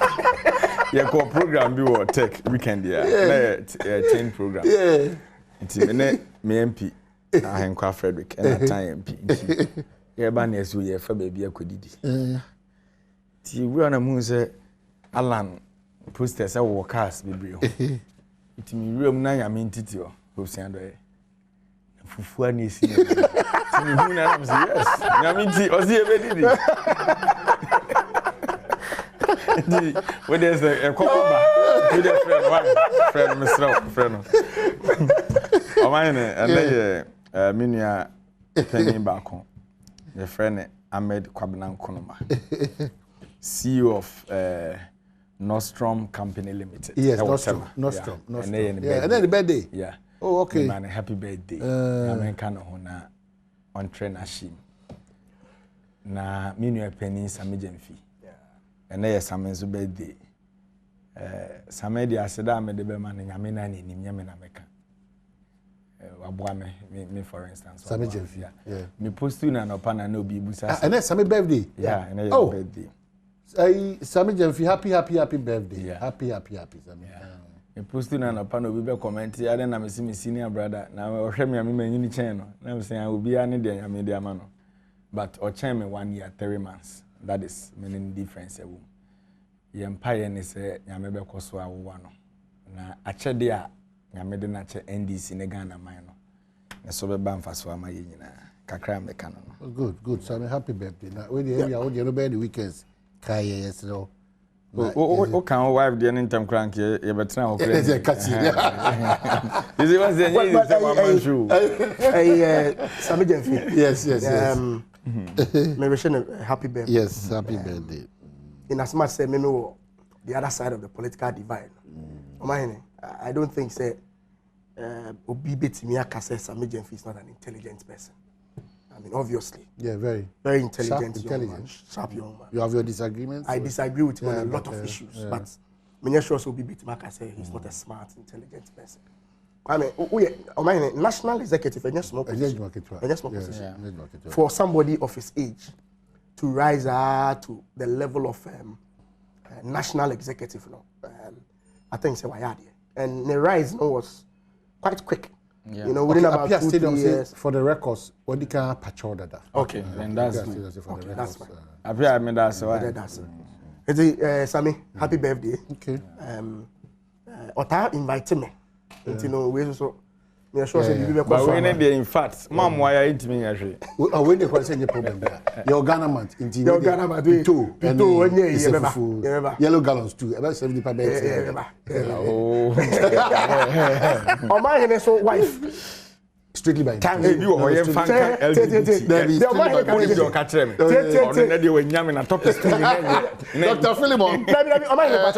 yeah call program bi wo tech weekend ya na 10 program nti me MP ahenkwa Frederick and time MP yeah ba na esu ye fa ba bi akodidi ti we na mu se Alan posters e wo cars bebre ho nti mi wura mu na ya me ntiti o obusian do fufu ani esi ni hu na am say yes na mi ti o si e be didi di we dey say e kokoba we dey friend Mr. friend o man and dey minua penny back on the friend Ahmed Kwabena Nkonoma CEO of Nostrum Company Limited. Yes, Nostrum. And then the birthday. Yeah. Oh, okay. Man, happy birthday. American hona on train ashim. Na minua penny samijemfi. Yeah. And there samenzo birthday. Samedi aseda me de be man nyame na ni nyame na meka. Wabwame me for instance. Samijemfi. Yeah. Me postu na no pana na obi busa. And then Sami birthday. Yeah, and your birthday. Samijemfi happy birthday. Yeah. Happy Sami. Yeah. Me postu na no pana obi be comment ya na me see senior brother na o hwe me me nyini chen no. Na me say obi a ne de nyame de ama no. But o chen me 1 year 3 months. That is meaning difference ewu. Ye empire ne say nyame be koso awo no. Na achede a nyame de na che NDC ne Ghana man no. Na so be ba mfaso ama ye nyina. Kakra me ka no. Good. Sami happy birthday. Na we the area we the no weekends. Kai yes no. O kan wife de anytime crank ye betra ho crank. Is it was Sami Jemfi. Yes. Me wish a happy birthday. Yes, happy birthday. In as much say me know the other side of the political divide. I don't think say Obi Betimi aka say Sami Jemfi is not an intelligent person. I mean, obviously. Yeah, very intelligent. Sharp young man. You have your disagreements? I disagree with him on a lot of issues, but I'm sure Obi Betimi aka say he's not a smart, intelligent person. I mean, national executive, and small position. For somebody of his age to rise to the level of national executive, I think so. And the rise was quite quick. Yeah. You know, within about 2-3 years. For the records, what do you can patch order that? Okay, then that's that's fine. I mean that's why. It's Sammy, happy birthday. Okay. Ota invite me. You know, we also Me sure say bibi be But ko we need in fact, mom why are it me ahwe. When they say any problem there. Your Ghana month in Your Ghana month, pito when you remember. yellow gallons too. About 70 per bed. Oh. O ma hene so wife. Strictly by Time you or your fan LGBT. The o ma hene ka Your catch me. On na dey we nyame na top is Dr. Philemon. O ma hene pa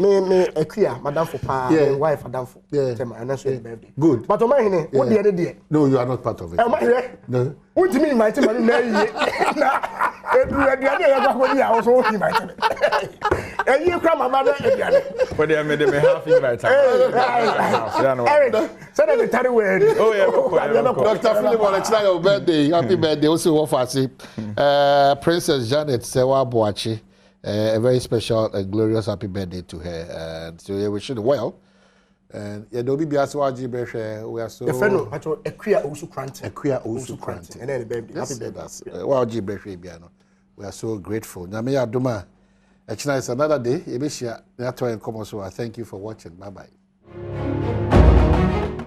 me Akua madam for pa wife madam for. Tell and that's your birthday. Good. But o ma hene what dey? No, you are not part of it. O ma hene. No. What do you mean my team na ye? Na eduane ya kwa ko dia o so o my team. You come my eduane. For they made me half invite. Eric, send me the word. Oh yeah, Dr. Philemon, it's not your birthday. Happy birthday. Also, Princess Janet Sewa Boachi. A very special and glorious happy birthday to her. And so we wish you well. And yeah, don't be aswaji beshe. We are so. The fellow, actually, Akua also granted. Akua also granted. And then the baby. Happy birthday. Wow, G beshe biano. We are so grateful. Nyame Adoma. It's nice another day. Ebeshia. That's why I come also. Thank you for watching. Bye bye.